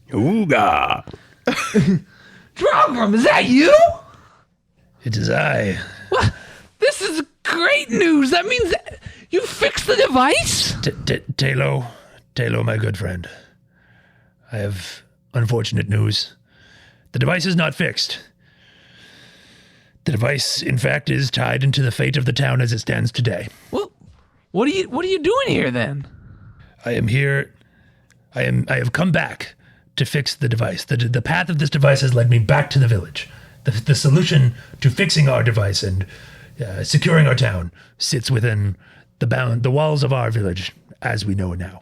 Ooga. Trogram, is that you? It is I. What? This is great news. That means that you fixed the device? Talo, my good friend. I have unfortunate news. The device is not fixed. The device, in fact, is tied into the fate of the town as it stands today. Well, what are you doing here then? I am here. I have come back to fix the device. The path of this device has led me back to the village. The solution to fixing our device and securing our town sits within the walls of our village, as we know it now.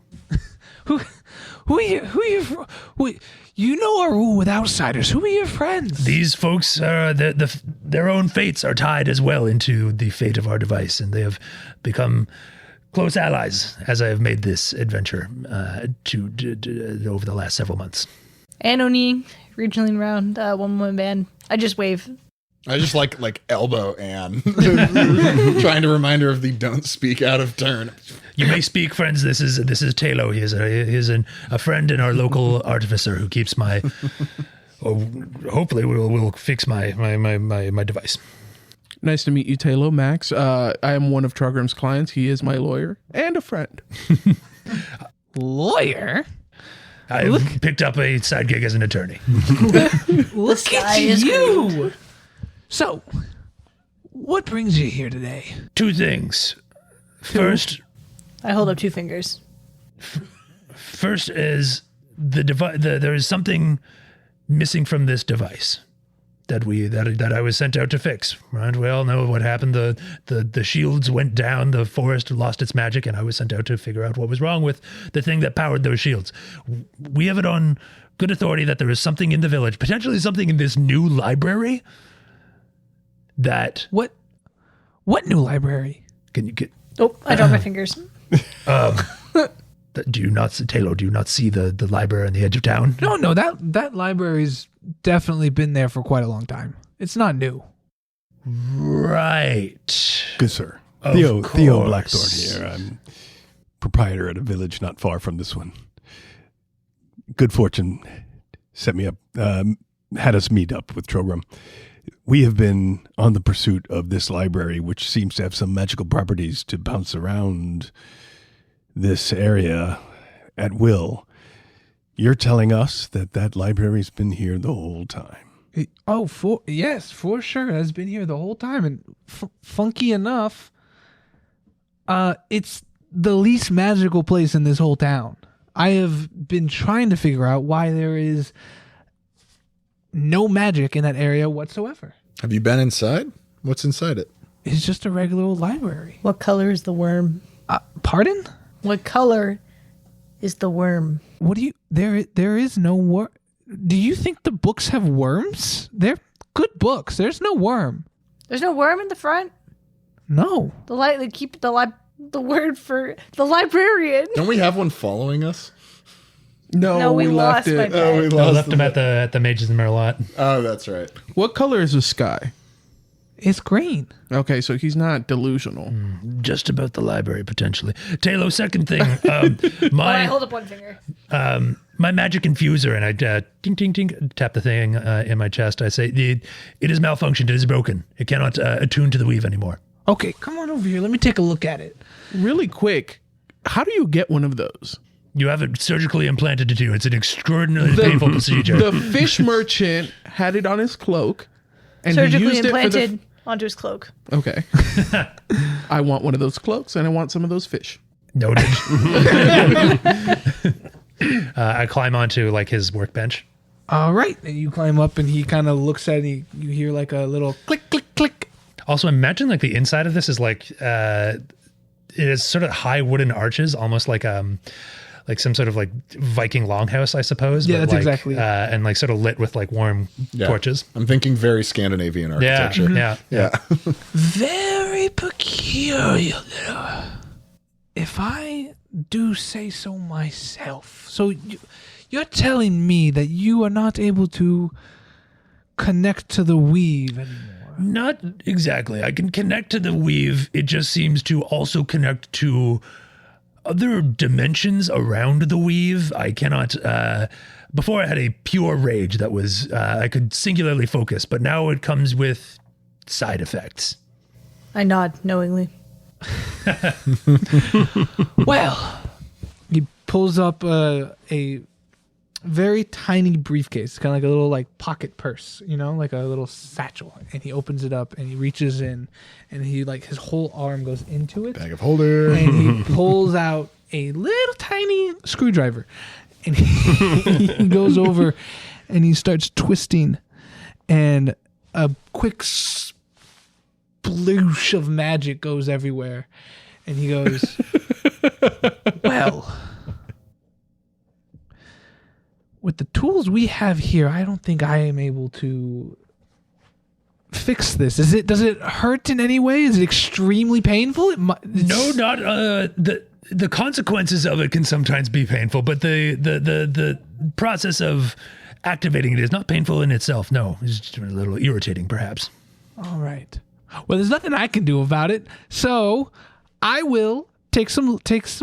Who are you? You know our rule with outsiders. Who are your friends? These folks, their own fates are tied as well into the fate of our device, and they have become close allies as I have made this adventure over the last several months. And Oni, regionally round, one-woman band. I just wave. I just like elbow Anne, trying to remind her of the don't speak out of turn. You may speak, friends. This is Talo. He is a friend and our local artificer who keeps my. Hopefully, will fix my device. Nice to meet you, Talo. Max. I am one of Trogram's clients. He is my lawyer and a friend. Lawyer? I've picked up a side gig as an attorney. Look at you! So, what brings you here today? Two things. First I hold up 2 fingers. First is the device. There is something missing from this device that I was sent out to fix. Right? We all know what happened. The shields went down. The forest lost its magic, and I was sent out to figure out what was wrong with the thing that powered those shields. We have it on good authority that there is something in the village, potentially something in this new library. That What new library? Can you get? Oh, I dropped my fingers. Do you not, Taylor? Do you not see the library on the edge of town? No, that library's definitely been there for quite a long time. It's not new. Right. Good sir. Of Theo course. Blackthorn here. I'm proprietor at a village not far from this one. Good fortune set me up, had us meet up with Trogram. We have been on the pursuit of this library, which seems to have some magical properties to bounce around this area at will. You're telling us that library's been here the whole time. Yes, for sure. It has been here the whole time. And funky enough, it's the least magical place in this whole town. I have been trying to figure out why there is no magic in that area whatsoever. Have you been inside? What's inside it? It's just a regular old library. What color is the worm? Pardon? What color is the worm? What do you... There is no worm. Do you think the books have worms? They're good books. There's no worm. There's no worm in the front? No. They keep the word for the librarian. Don't we have one following us? No, we left lost my it. pet. Oh, we I left him at the Mages and Merlot. Oh, that's right. What color is the sky? It's green. Okay, so he's not delusional. Just about the library, potentially. Taylor, second thing. I hold up one finger. My magic infuser, and I ding, ding, ding, tap the thing in my chest. I say, it is malfunctioned. It is broken. It cannot attune to the weave anymore. Okay, come on over here. Let me take a look at it. Really quick, how do you get one of those? You have it surgically implanted into you. It's an extraordinarily painful procedure. The fish merchant had it on his cloak, and he Surgically used implanted onto his cloak. Okay. I want one of those cloaks, and I want some of those fish. Noted. I climb onto like his workbench. All right. And you climb up, and he kind of looks at it. You hear like a little click, click, click. Also, imagine like the inside of this is like it is sort of high wooden arches, almost like some sort of like Viking longhouse, I suppose. Yeah, but that's exactly it. and like sort of lit with like warm torches. I'm thinking very Scandinavian Yeah, architecture. yeah. Very peculiar. If I do say so myself. So you're telling me that you are not able to connect to the weave anymore? Not exactly. I can connect to the weave. It just seems to also connect to other dimensions around the weave. I cannot. Before I had a pure rage that was I could singularly focus, but now it comes with side effects. I nod knowingly. Well, he pulls up a very tiny briefcase, kind of like a little like pocket purse, like a little satchel, and he opens it up and he reaches in, and he like his whole arm goes into it, Bag of holder. and he pulls out a little tiny screwdriver, and he goes over and he starts twisting, and a quick sploosh of magic goes everywhere, and he goes, well, with the tools we have here, I don't think I am able to fix this. Does it hurt in any way? Is it extremely painful? No, not the consequences of it can sometimes be painful, but the process of activating it is not painful in itself. No, it's just a little irritating, perhaps. All right. Well, there's nothing I can do about it. So I will take some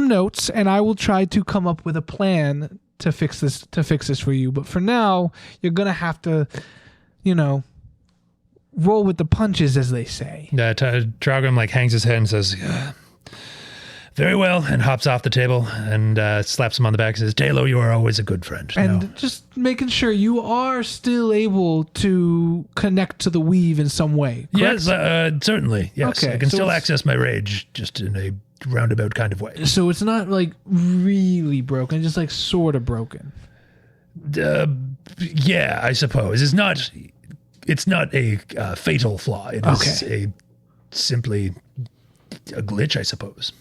notes, and I will try to come up with a plan to fix this for you. But for now, you're gonna have to, roll with the punches, as they say. Trogram like hangs his head and says, very well, and hops off the table and slaps him on the back and says, Talo, you are always a good friend. And just making sure you are still able to connect to the weave in some way, correct? Yes, certainly. Yes, Okay, I can so still it's- access my rage, just in a roundabout kind of way. So it's not like really broken, just like sort of broken. Yeah, I suppose. It's not a fatal flaw. It is simply a glitch, I suppose.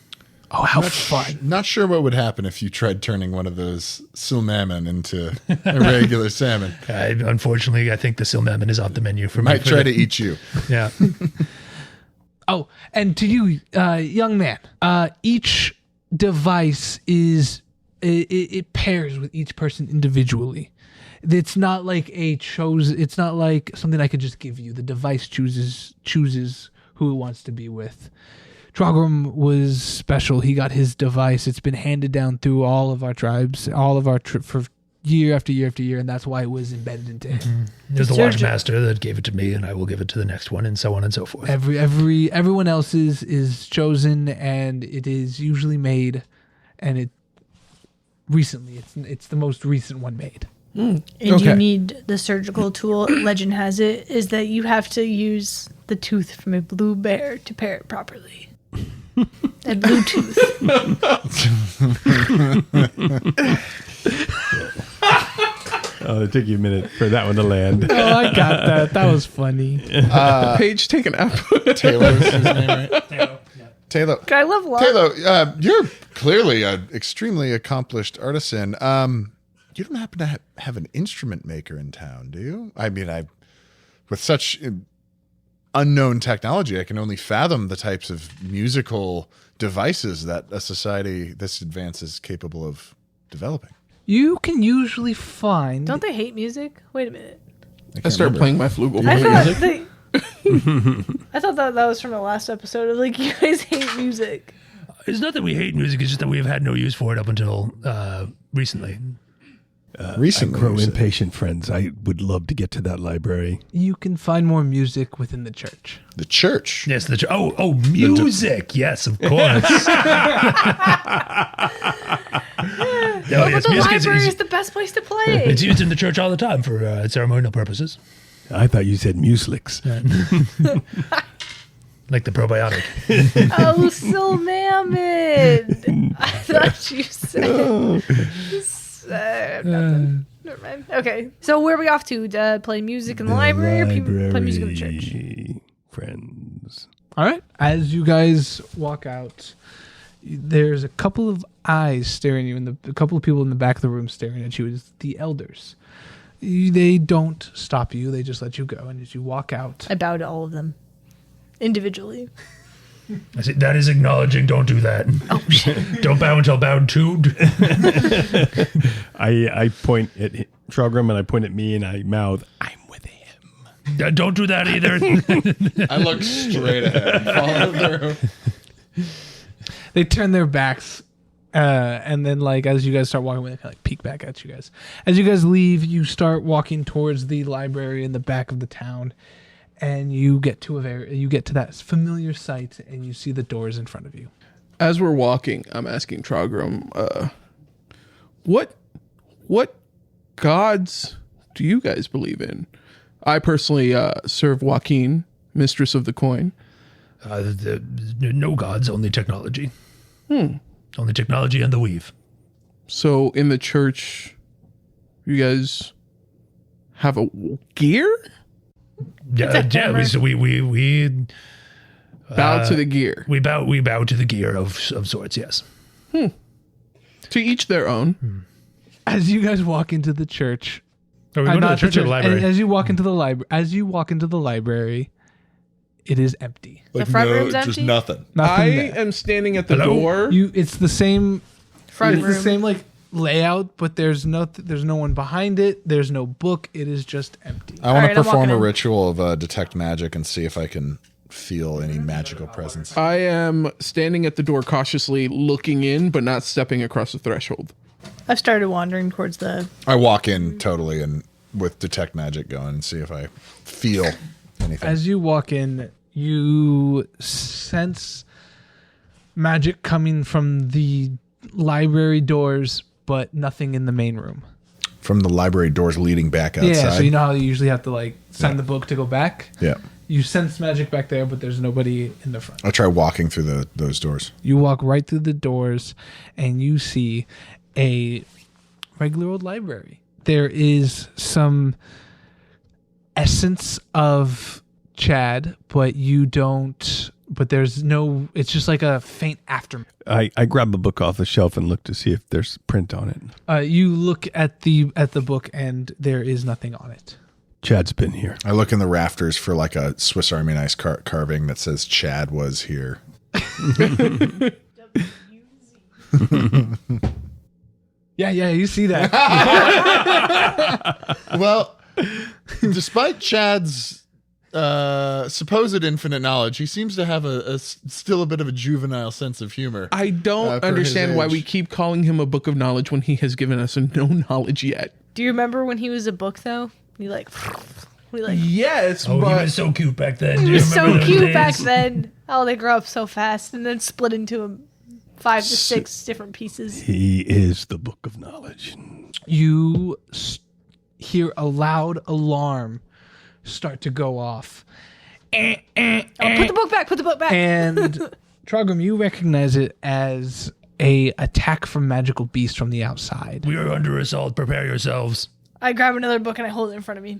Oh, how fun. Not sure what would happen if you tried turning one of those silmammon into a regular salmon. Unfortunately, I think the Silmammon is off the menu for me. Might try to eat you. Yeah. Oh, and to you, young man, each device it pairs with each person individually. It's not like it's not like something I could just give you. The device chooses who it wants to be with. Trogram was special. He got his device. It's been handed down through all of our tribes, for year after year after year, and that's why it was embedded into him. Mm-hmm. There's the Watchmaster that gave it to me, and I will give it to the next one, and so on and so forth. Everyone else's is chosen, and it is usually made, and it's the most recent one made. And you need the surgical tool. Legend has it is that you have to use the tooth from a blue bear to pair it properly. A blue tooth. Oh, it took you a minute for that one to land. Oh, I got that. That was funny. Paige, take an nap. Taylor's his name, right? Taylor. I love love. Taylor, you're clearly an extremely accomplished artisan. You don't happen to have an instrument maker in town, do you? I mean, with such unknown technology, I can only fathom the types of musical devices that a society this advanced is capable of developing. You can usually find. Don't they hate music? Wait a minute. I start playing my flugel. I thought that was from the last episode. Of like, you guys hate music. It's not that we hate music, it's just that we've had no use for it up until recently. Recently, I grow impatient, friends. I would love to get to that library. You can find more music within the church. the church. Yes, music. Yes, of course. But the library is the best place to play. It's used in the church all the time for ceremonial purposes. I thought you said mucilix. Like the probiotic. Oh, Silmammon. I thought you said... nothing. Never mind. Okay, so where are we off to? Play music in the library or play music in the church? Friends. All right. As you guys walk out, there's a couple of eyes staring at you, a couple of people in the back of the room staring at you. It's the elders. They don't stop you. They just let you go. And as you walk out, I bow to all of them individually. I said, that is acknowledging. Don't do that. Oh, shit. Don't bow until bowed to. I point at Trogram and I point at me and I mouth, I'm with him. Don't do that either. I look straight ahead. Follow through. they turn their backs. And then, like, as you guys start walking away, they kind of like peek back at you guys. As you guys leave, you start walking towards the library in the back of the town. And you get to that familiar sight, and you see the doors in front of you. As we're walking, I'm asking Trogram, what gods do you guys believe in? I personally serve Joaquin, mistress of the coin. No gods, only technology. Only technology and the weave. So in the church, you guys have a gear? Yeah. We Bow to the gear. We bow to the gear of sorts. Yes. To each their own. As you guys walk into the church, Are we going to the church or the library? As you walk into the library, it is empty. The front room's empty? Just nothing. Nothing I there. am standing at the Hello? door. It's the same Front it's room. the same like layout, but there's no one behind it. There's no book. It is just empty. I want Alright, to I'm perform walking a in. ritual of detect magic and see if I can feel any magical presence. I am standing at the door cautiously looking in, but not stepping across the threshold. I've started wandering towards the. I walk in totally and with detect magic going and see if I feel anything. As you walk in, you sense magic coming from the library doors, but nothing in the main room. From the library doors leading back outside. Yeah, so you know how you usually have to like sign the book to go back? Yeah. You sense magic back there, but there's nobody in the front. I'll try walking through those doors. You walk right through the doors and you see a regular old library. There is some essence of Chad, but there's no, it's just like a faint aftermath. I grab a book off the shelf and look to see if there's print on it. You look at the book and there is nothing on it. Chad's been here. I look in the rafters for like a Swiss Army knife carving that says Chad was here. Yeah, you see that. Well, despite Chad's supposed infinite knowledge, he seems to have still a bit of a juvenile sense of humor. I don't for his understand why age. we keep calling him a book of knowledge when he has given us no knowledge yet. Do you remember when he was a book though? We like. Yes, Oh, he but was so cute back then. Do He you was so remember those cute days? back then. Oh, they grow up so fast and then split into 5 to 6 different pieces. He is the book of knowledge. You hear a loud alarm start to go off. Oh, put the book back. Put the book back. And Trogram, you recognize it as a attack from magical beast from the outside. We are under assault. Prepare yourselves. I grab another book and I hold it in front of me.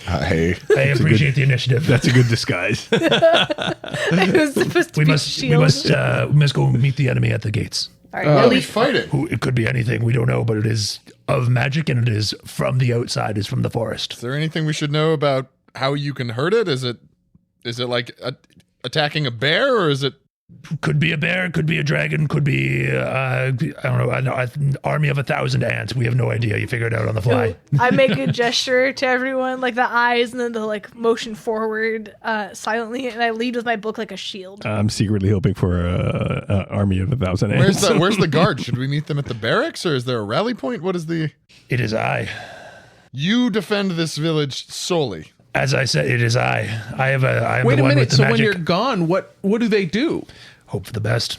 Hey, I appreciate the initiative. That's a good disguise. It was supposed to we be must shield. we must go meet the enemy at the gates. All right, what at are we least fighting? Who it could be anything, we don't know, but it is of magic and it is from the outside, is from the forest. Is there anything we should know about how you can hurt it? Is it like attacking a bear, or is it? Could be a bear, could be a dragon, could be I don't know, an army of 1,000 ants. We have no idea. You figure it out on the fly. I make a gesture to everyone, like the eyes, and then the like motion forward silently, and I lead with my book like a shield. I'm secretly hoping for a army of 1,000 ants. Where's the guard? Should we meet them at the barracks, or is there a rally point? What is the? It is I. You defend this village solely. As I said, it is I. I am wait the a one minute. with the So magic. when you're gone, what do they do? Hope for the best.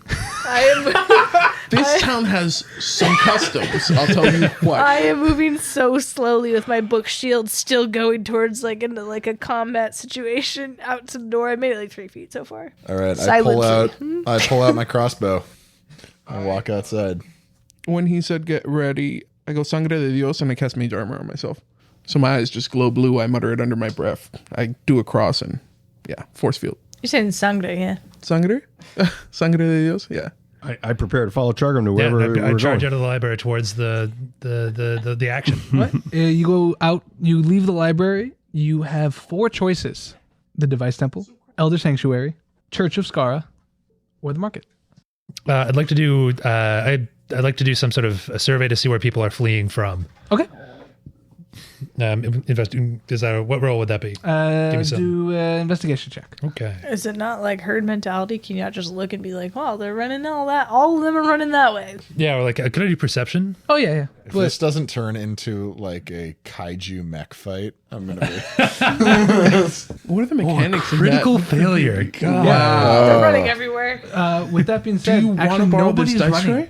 I This town has some customs. I'll tell you what. I am moving so slowly with my book shield, still going towards like into like a combat situation out to the door. I made it like 3 feet so far. All right, Silence. I pull out my crossbow. I walk outside. When he said get ready, I go Sangre de Dios and I cast mage armor on myself. So my eyes just glow blue. I mutter it under my breath. I do a cross and force field. You're saying sangre, yeah? Sangre? Sangre de Dios? Yeah. I prepare to follow Trogram to Yeah, wherever I we're charge going. out of the library towards the action. What? You go out, you leave the library, you have 4 choices: the Device Temple, Elder Sanctuary, Church of Skara, or the market. I'd like to do I'd like to do some sort of a survey to see where people are fleeing from. Okay. What role would that be? me some. Do investigation check. Okay. Is it not like herd mentality? Can you not just look and be like, wow, they're running all that. All of them are running that way. Yeah, or like, could I do perception? Oh, yeah. If this doesn't turn into like a kaiju mech fight, I'm gonna be. What are the mechanics Critical of that? failure. God. They're running everywhere. With that being Do said, you want actually, to borrow this nobody's dice running. tray?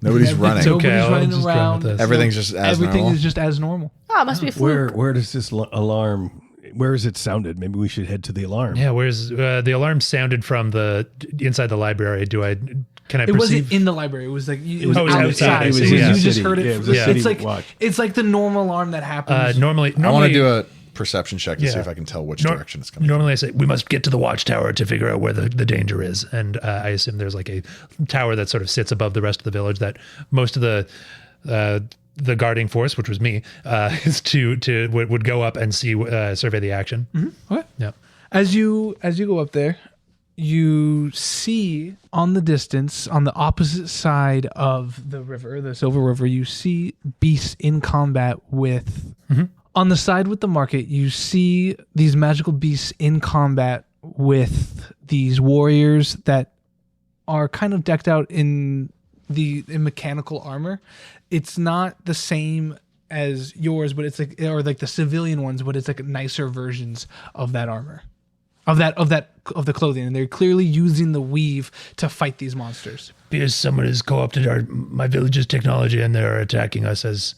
Nobody's running. Nobody's Okay, I'll running just run around. with this. Everything's just as Everything normal. is just as normal. Oh, it must be a fluke. Where does this alarm? Where is it sounded? Maybe we should head to the alarm. Yeah, where's the alarm sounded from the inside the library? Can I It perceive? wasn't in the library. It was like it was Oh, it was outside. outside. It was, I see, yeah. You just City. heard it. Yeah, it was a Yeah. city It's like watch. it's like the normal alarm that happens. normally, I want to do a perception check to see Yeah. if I can tell which Nor- direction it's coming. Normally, I say we must get to the watchtower to figure out where the danger is, and I assume there's like a tower that sort of sits above the rest of the village that most of the guarding force, which was me, would go up and see survey the action. Okay. Yeah. As you go up there, you see on the distance, on the opposite side of the river, the Silver River, you see beasts in combat with... On the side with the market, you see these magical beasts in combat with these warriors that are kind of decked out in mechanical armor. It's not the same as yours, but it's like, or like the civilian ones, but it's like nicer versions of that armor, of the clothing, and they're clearly using the weave to fight these monsters. Because someone has co-opted my village's technology and they're attacking us as...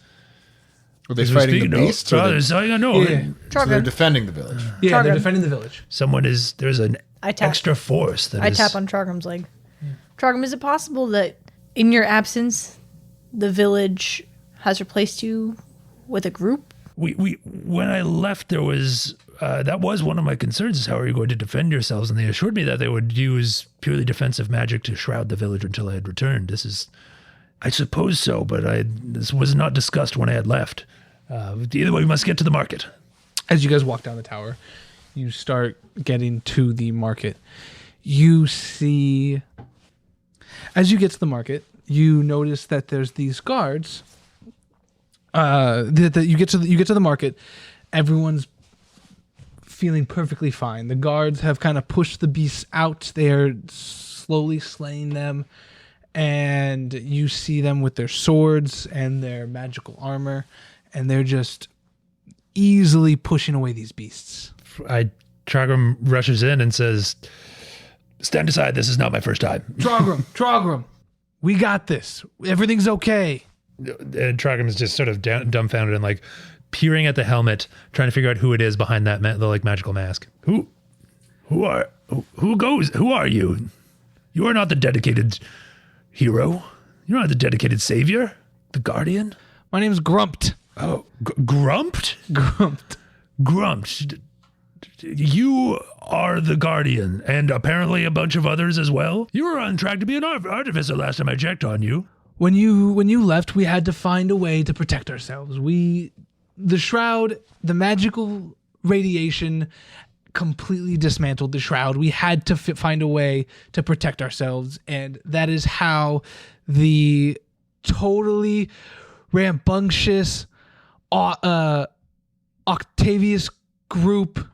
Are they fighting the beasts? I know. Yeah. So they're defending the village. Yeah, they're Trogram. defending the village. There's an I tap. extra force that I is... tap on Trogram's leg. Trogram, is it possible that in your absence, the village has replaced you with a group? When I left, there was that was one of my concerns: is how are you going to defend yourselves? And they assured me that they would use purely defensive magic to shroud the village until I had returned. I suppose so, but this was not discussed when I had left. Either way, we must get to the market. As you guys walk down the tower, you start getting to the market. You see, as you get to the market, you notice that there's these guards. That you get to the market, everyone's feeling perfectly fine. The guards have kind of pushed the beasts out. They are slowly slaying them, and you see them with their swords and their magical armor, and they're just easily pushing away these beasts. Trogram rushes in and says, "Stand aside. This is not my first time." Trogram, we got this. Everything's okay. And Trogram is just sort of dumbfounded and like peering at the helmet, trying to figure out who it is behind that the like magical mask. Who are you? You are not the dedicated hero. You're not the dedicated savior, the guardian. My name's Grumped. Oh, Grumped? Grumped. You are the guardian, and apparently a bunch of others as well. You were on track to be an artificer last time I checked on you. When you left, we had to find a way to protect ourselves. The shroud, the magical radiation completely dismantled the shroud. We had to find a way to protect ourselves, and that is how the totally rambunctious Octavius group,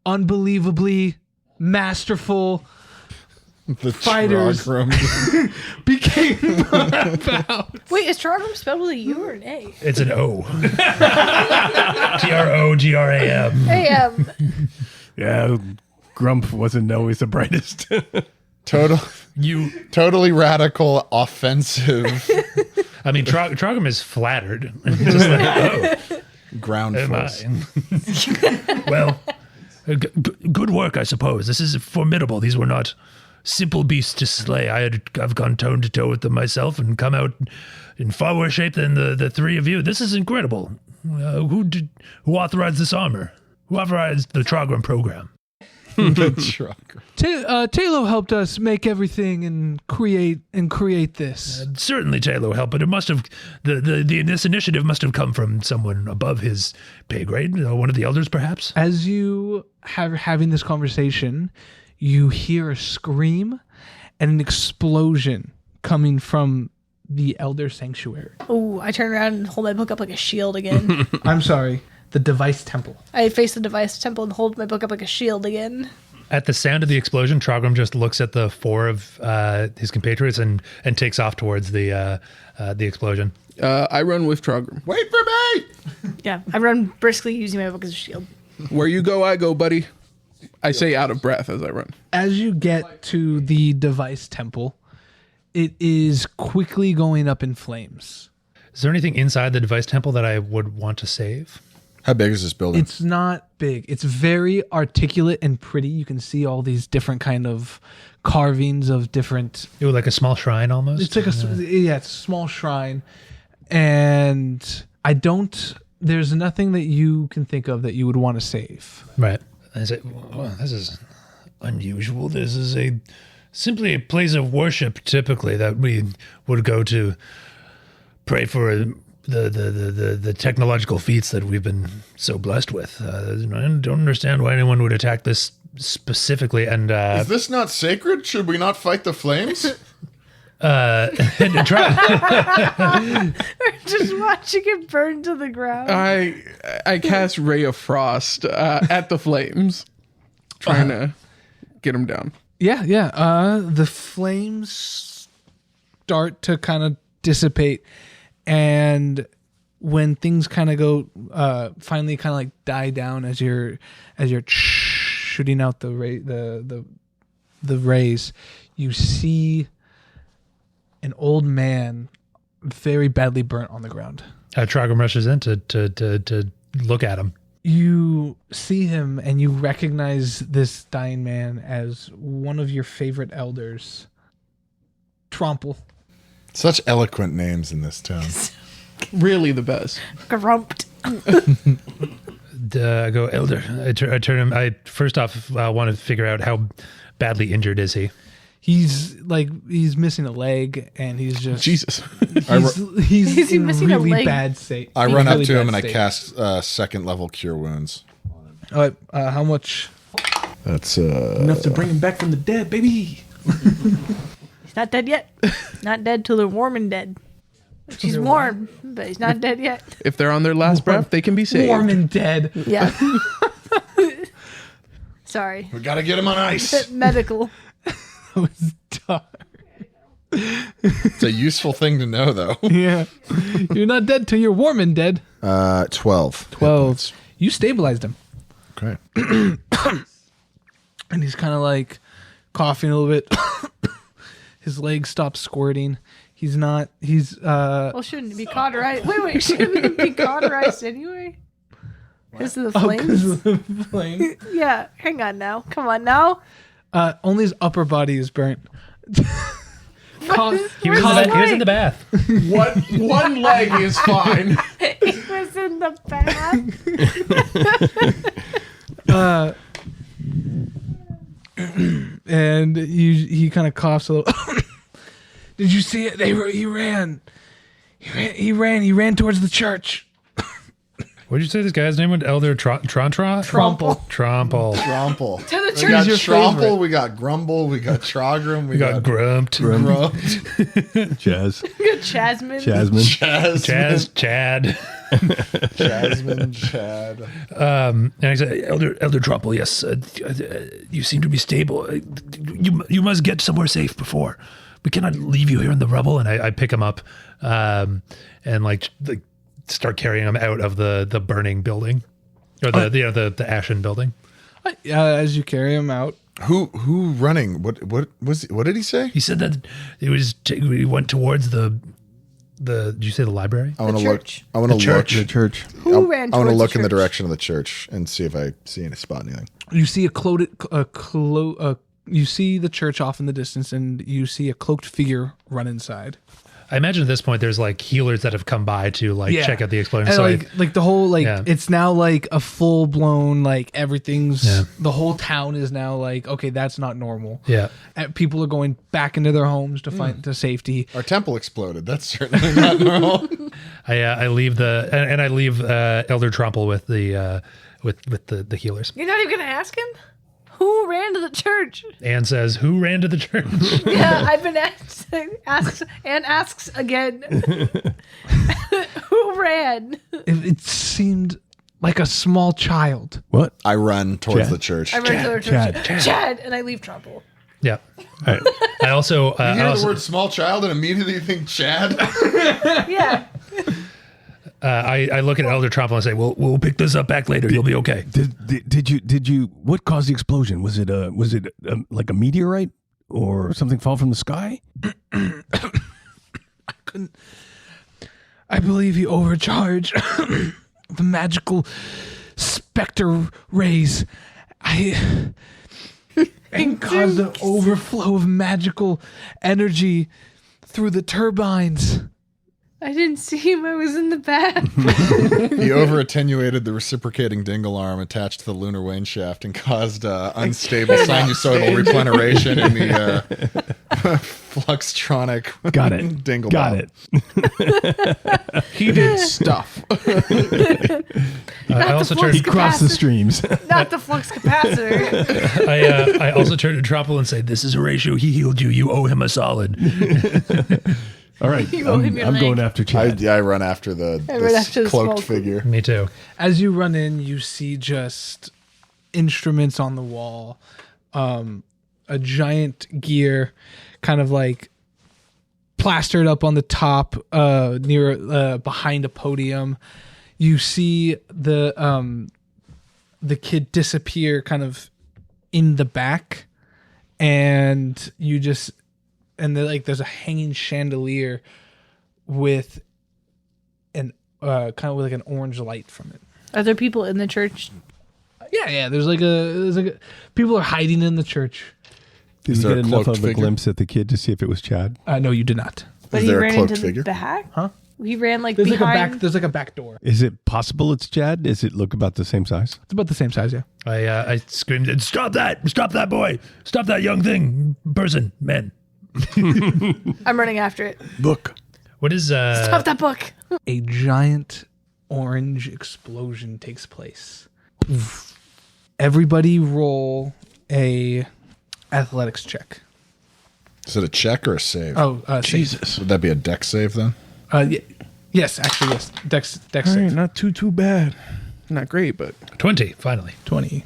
unbelievably masterful The fighters Trogram. became about. Wait, is Trogram spelled with a U or an A? It's an O. Trogram. Hey, Yeah, Grump wasn't always the brightest. Totally radical, offensive I mean, Trogram is flattered. Just like, oh, ground am force. I? Well, good work, I suppose. This is formidable. These were not simple beasts to slay. I've gone toe to toe with them myself and come out in far worse shape than the three of you. This is incredible. Who authorized this armor? Who authorized the Trogram program? The Trogram. Talo helped us make everything and create this. Certainly Taylor helped, but it must have this initiative must have come from someone above his pay grade, one of the elders perhaps. As you having this conversation, you hear a scream and an explosion coming from the Elder Sanctuary. oh, I turn around and hold my book up like a shield again. I'm sorry, the Device Temple. I face the device temple and hold my book up like a shield again. At the sound of the explosion, Trogram just looks at the four of his compatriots and takes off towards the explosion. I run with Trogram. Wait for me! Yeah, I run briskly using my book as a shield. Where you go, I go, buddy. I say out of breath as I run. As you get to the Device Temple, it is quickly going up in flames. Is there anything inside the device temple that I would want to save? How big is this building? It's not big. It's very articulate and pretty. You can see all these different kind of carvings of different. Ooh, like a small shrine almost? It's like it's a small shrine, and there's nothing that you can think of that you would want to save. Right. I say, well, this is unusual. This is simply a place of worship typically that we would go to pray for the technological feats that we've been so blessed with. I don't understand why anyone would attack this specifically, and Is this not sacred? Should we not fight the flames? and try, Just watching it burn to the ground. I cast Ray of Frost at the flames, trying to get them down. Yeah. The flames start to kind of dissipate, and when things kind of go, finally kind of like die down as you're shooting out the rays, you see an old man, very badly burnt on the ground. Trogram rushes in to look at him. You see him and you recognize this dying man as one of your favorite elders, Tromple. Such eloquent names in this town. Really the best. Grumped. I go, Elder. I turn him. I first off want to figure out how badly injured is he. He's missing a leg, and he's just Jesus. He's Is he in missing a really leg? bad state. I He's run up really to bad him and I state. cast second level cure wounds. All right, how much? That's Enough to bring him back from the dead, baby. He's not dead yet. Not dead till they're warm and dead. She's warm, but he's not dead yet. If they're on their last breath, they can be saved. Warm and dead. Yeah. Sorry. we gotta get him on ice. Medical. That was dark. It's a useful thing to know, though. Yeah, you're not dead till you're warm and dead. 12. 12. You stabilized him, Okay. and he's kind of like coughing a little bit. His leg stops squirting. He's not. He's Well, shouldn't it be cauterized? Wait. Shouldn't it be cauterized anyway? Because of the flames? flame. Yeah. Hang on now. Come on now. Only his upper body is burnt. He was, he was in the bath. One leg is fine. He was in the bath. And he kind of coughs a little. Did you see it? He ran towards the church. What did you say this guy's name was? Elder Tromple. Tromple. Tromple. To the We church. got your Tromple, favorite? we got Grumble, we got Trogram, We got grumped. Grumped, Jazz. Jasmine. Jasmine. Chaz, Chad. Jasmine, Chad. And I said, Elder Tromple, yes, you seem to be stable. You must get somewhere safe before. We cannot leave you here in the rubble. And I pick him up and like start carrying him out of the burning building, or the ashen building. As you carry him out, Who running? What did he say? He said that he went towards the. Did you say the library? I want to look. church. I want to look. The church. Who ran I want to towards look the in the church? direction of the church and see if I see any spot anything. you see you see the church off in the distance, and you see a cloaked figure run inside. I imagine at this point there's like healers that have come by to check out the explosion. And So like the whole Yeah. it's now like a full blown everything's Yeah. the whole town is now like, okay, that's not normal. yeah. And people are going back into their homes to find to safety. Our temple exploded. That's certainly not normal. I leave I leave Elder Tromple with the healers. You're not even going to ask him? Who ran to the church? Anne says, "Who ran to the church?" Yeah, I've been asks again. Who ran? It seemed like a small child. What? I run towards Chad. the church. I ran to the church. Chad. Chad, and I leave Trumple. Yeah. All right. I also You hear the word small child and immediately think Chad? Yeah. I look at Elder Tromple and say, "We'll pick this up back later. You'll be okay." Did you? What caused the explosion? Was it like a meteorite or something fall from the sky? I believe he overcharged the magical specter rays. And caused an overflow of magical energy through the turbines. I didn't see him. I was in the bath. He over attenuated the reciprocating dingle arm attached to the lunar wane shaft and caused unstable sinusoidal repleneration in the Fluxtronic. Got it. Dinglebell. Got it. He did stuff. I also turned. He crossed the streams. Not the flux capacitor. I also turned to Tropple and said, "This is Horatio. He healed you. You owe him a solid." All right. You owe him your I'm leg. going after Chad. I run after the run after the cloaked smoke. figure. Me too. As you run in, you see just instruments on the wall, a giant gear, kind of like plastered up on the top, near behind a podium. You see the kid disappear, kind of in the back, and you just there's a hanging chandelier with an kind of with like an orange light from it. Are there people in the church? Yeah. There's like a people are hiding in the church. Did Is you there get a enough cloaked of a figure? glimpse at the kid to see if it was Chad? No, you did not. But Is he there a ran cloaked into figure? the back? Huh? He ran like There's behind. like a back door. Is it possible it's Chad? Does it look about the same size? It's about the same size, yeah. I screamed, "Stop that! Stop that boy! Stop that young thing! Person, man!" I'm running after it. Look. What is Stop that book. A giant orange explosion takes place. Everybody roll a athletics check. Is it a check or a save? Oh, Jesus. Would that be a deck save then? Yes, actually, yes. Dex All right, save. not too bad. Not great, but 20? Finally, 20,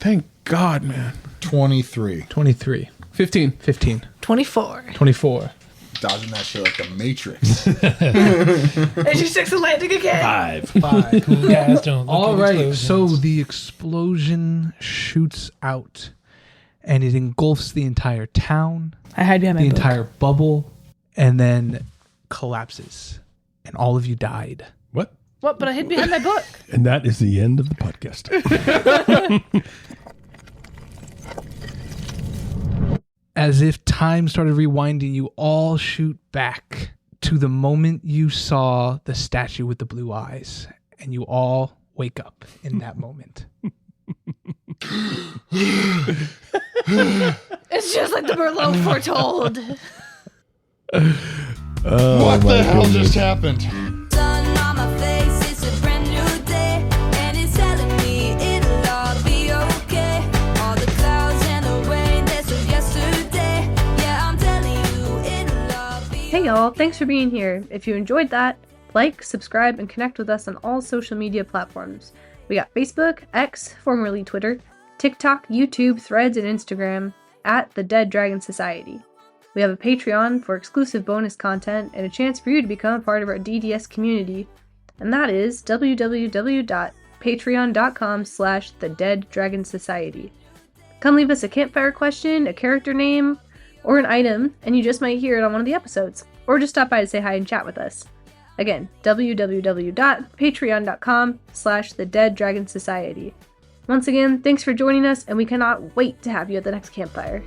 thank God, man. 23. 23, 15. 15, 24. 24. Dodging that shit like the Matrix. And she sticks the landing again. 5. guys don't. Look All at right, explosions. so the explosion shoots out, and it engulfs the entire town, I hide behind my the book. entire bubble, and then collapses, and all of you died. What? What? But I hid behind my book. And that is the end of the podcast. As if time started rewinding, you all shoot back to the moment you saw the statue with the blue eyes, and you all wake up in that moment. It's just like the Merlot foretold. Oh, What my the hell goodness. just happened? Sun on my face, it's a brand new day, and it's telling me it'll all be okay. All the clouds and the rain, that's of yesterday. Yeah, I'm telling you, it'll all be Hey y'all, thanks for being here. If you enjoyed that, like, subscribe, and connect with us on all social media platforms. We got Facebook, X, formerly Twitter, TikTok, YouTube, Threads, and Instagram at The Dead Dragon Society. We have a Patreon for exclusive bonus content and a chance for you to become a part of our DDS community, and that is www.patreon.com/TheDeadDragonSociety. Come leave us a campfire question, a character name, or an item, and you just might hear it on one of the episodes, or just stop by to say hi and chat with us. Again, www.patreon.com/TheDeadDragonSociety. Once again, thanks for joining us, and we cannot wait to have you at the next campfire.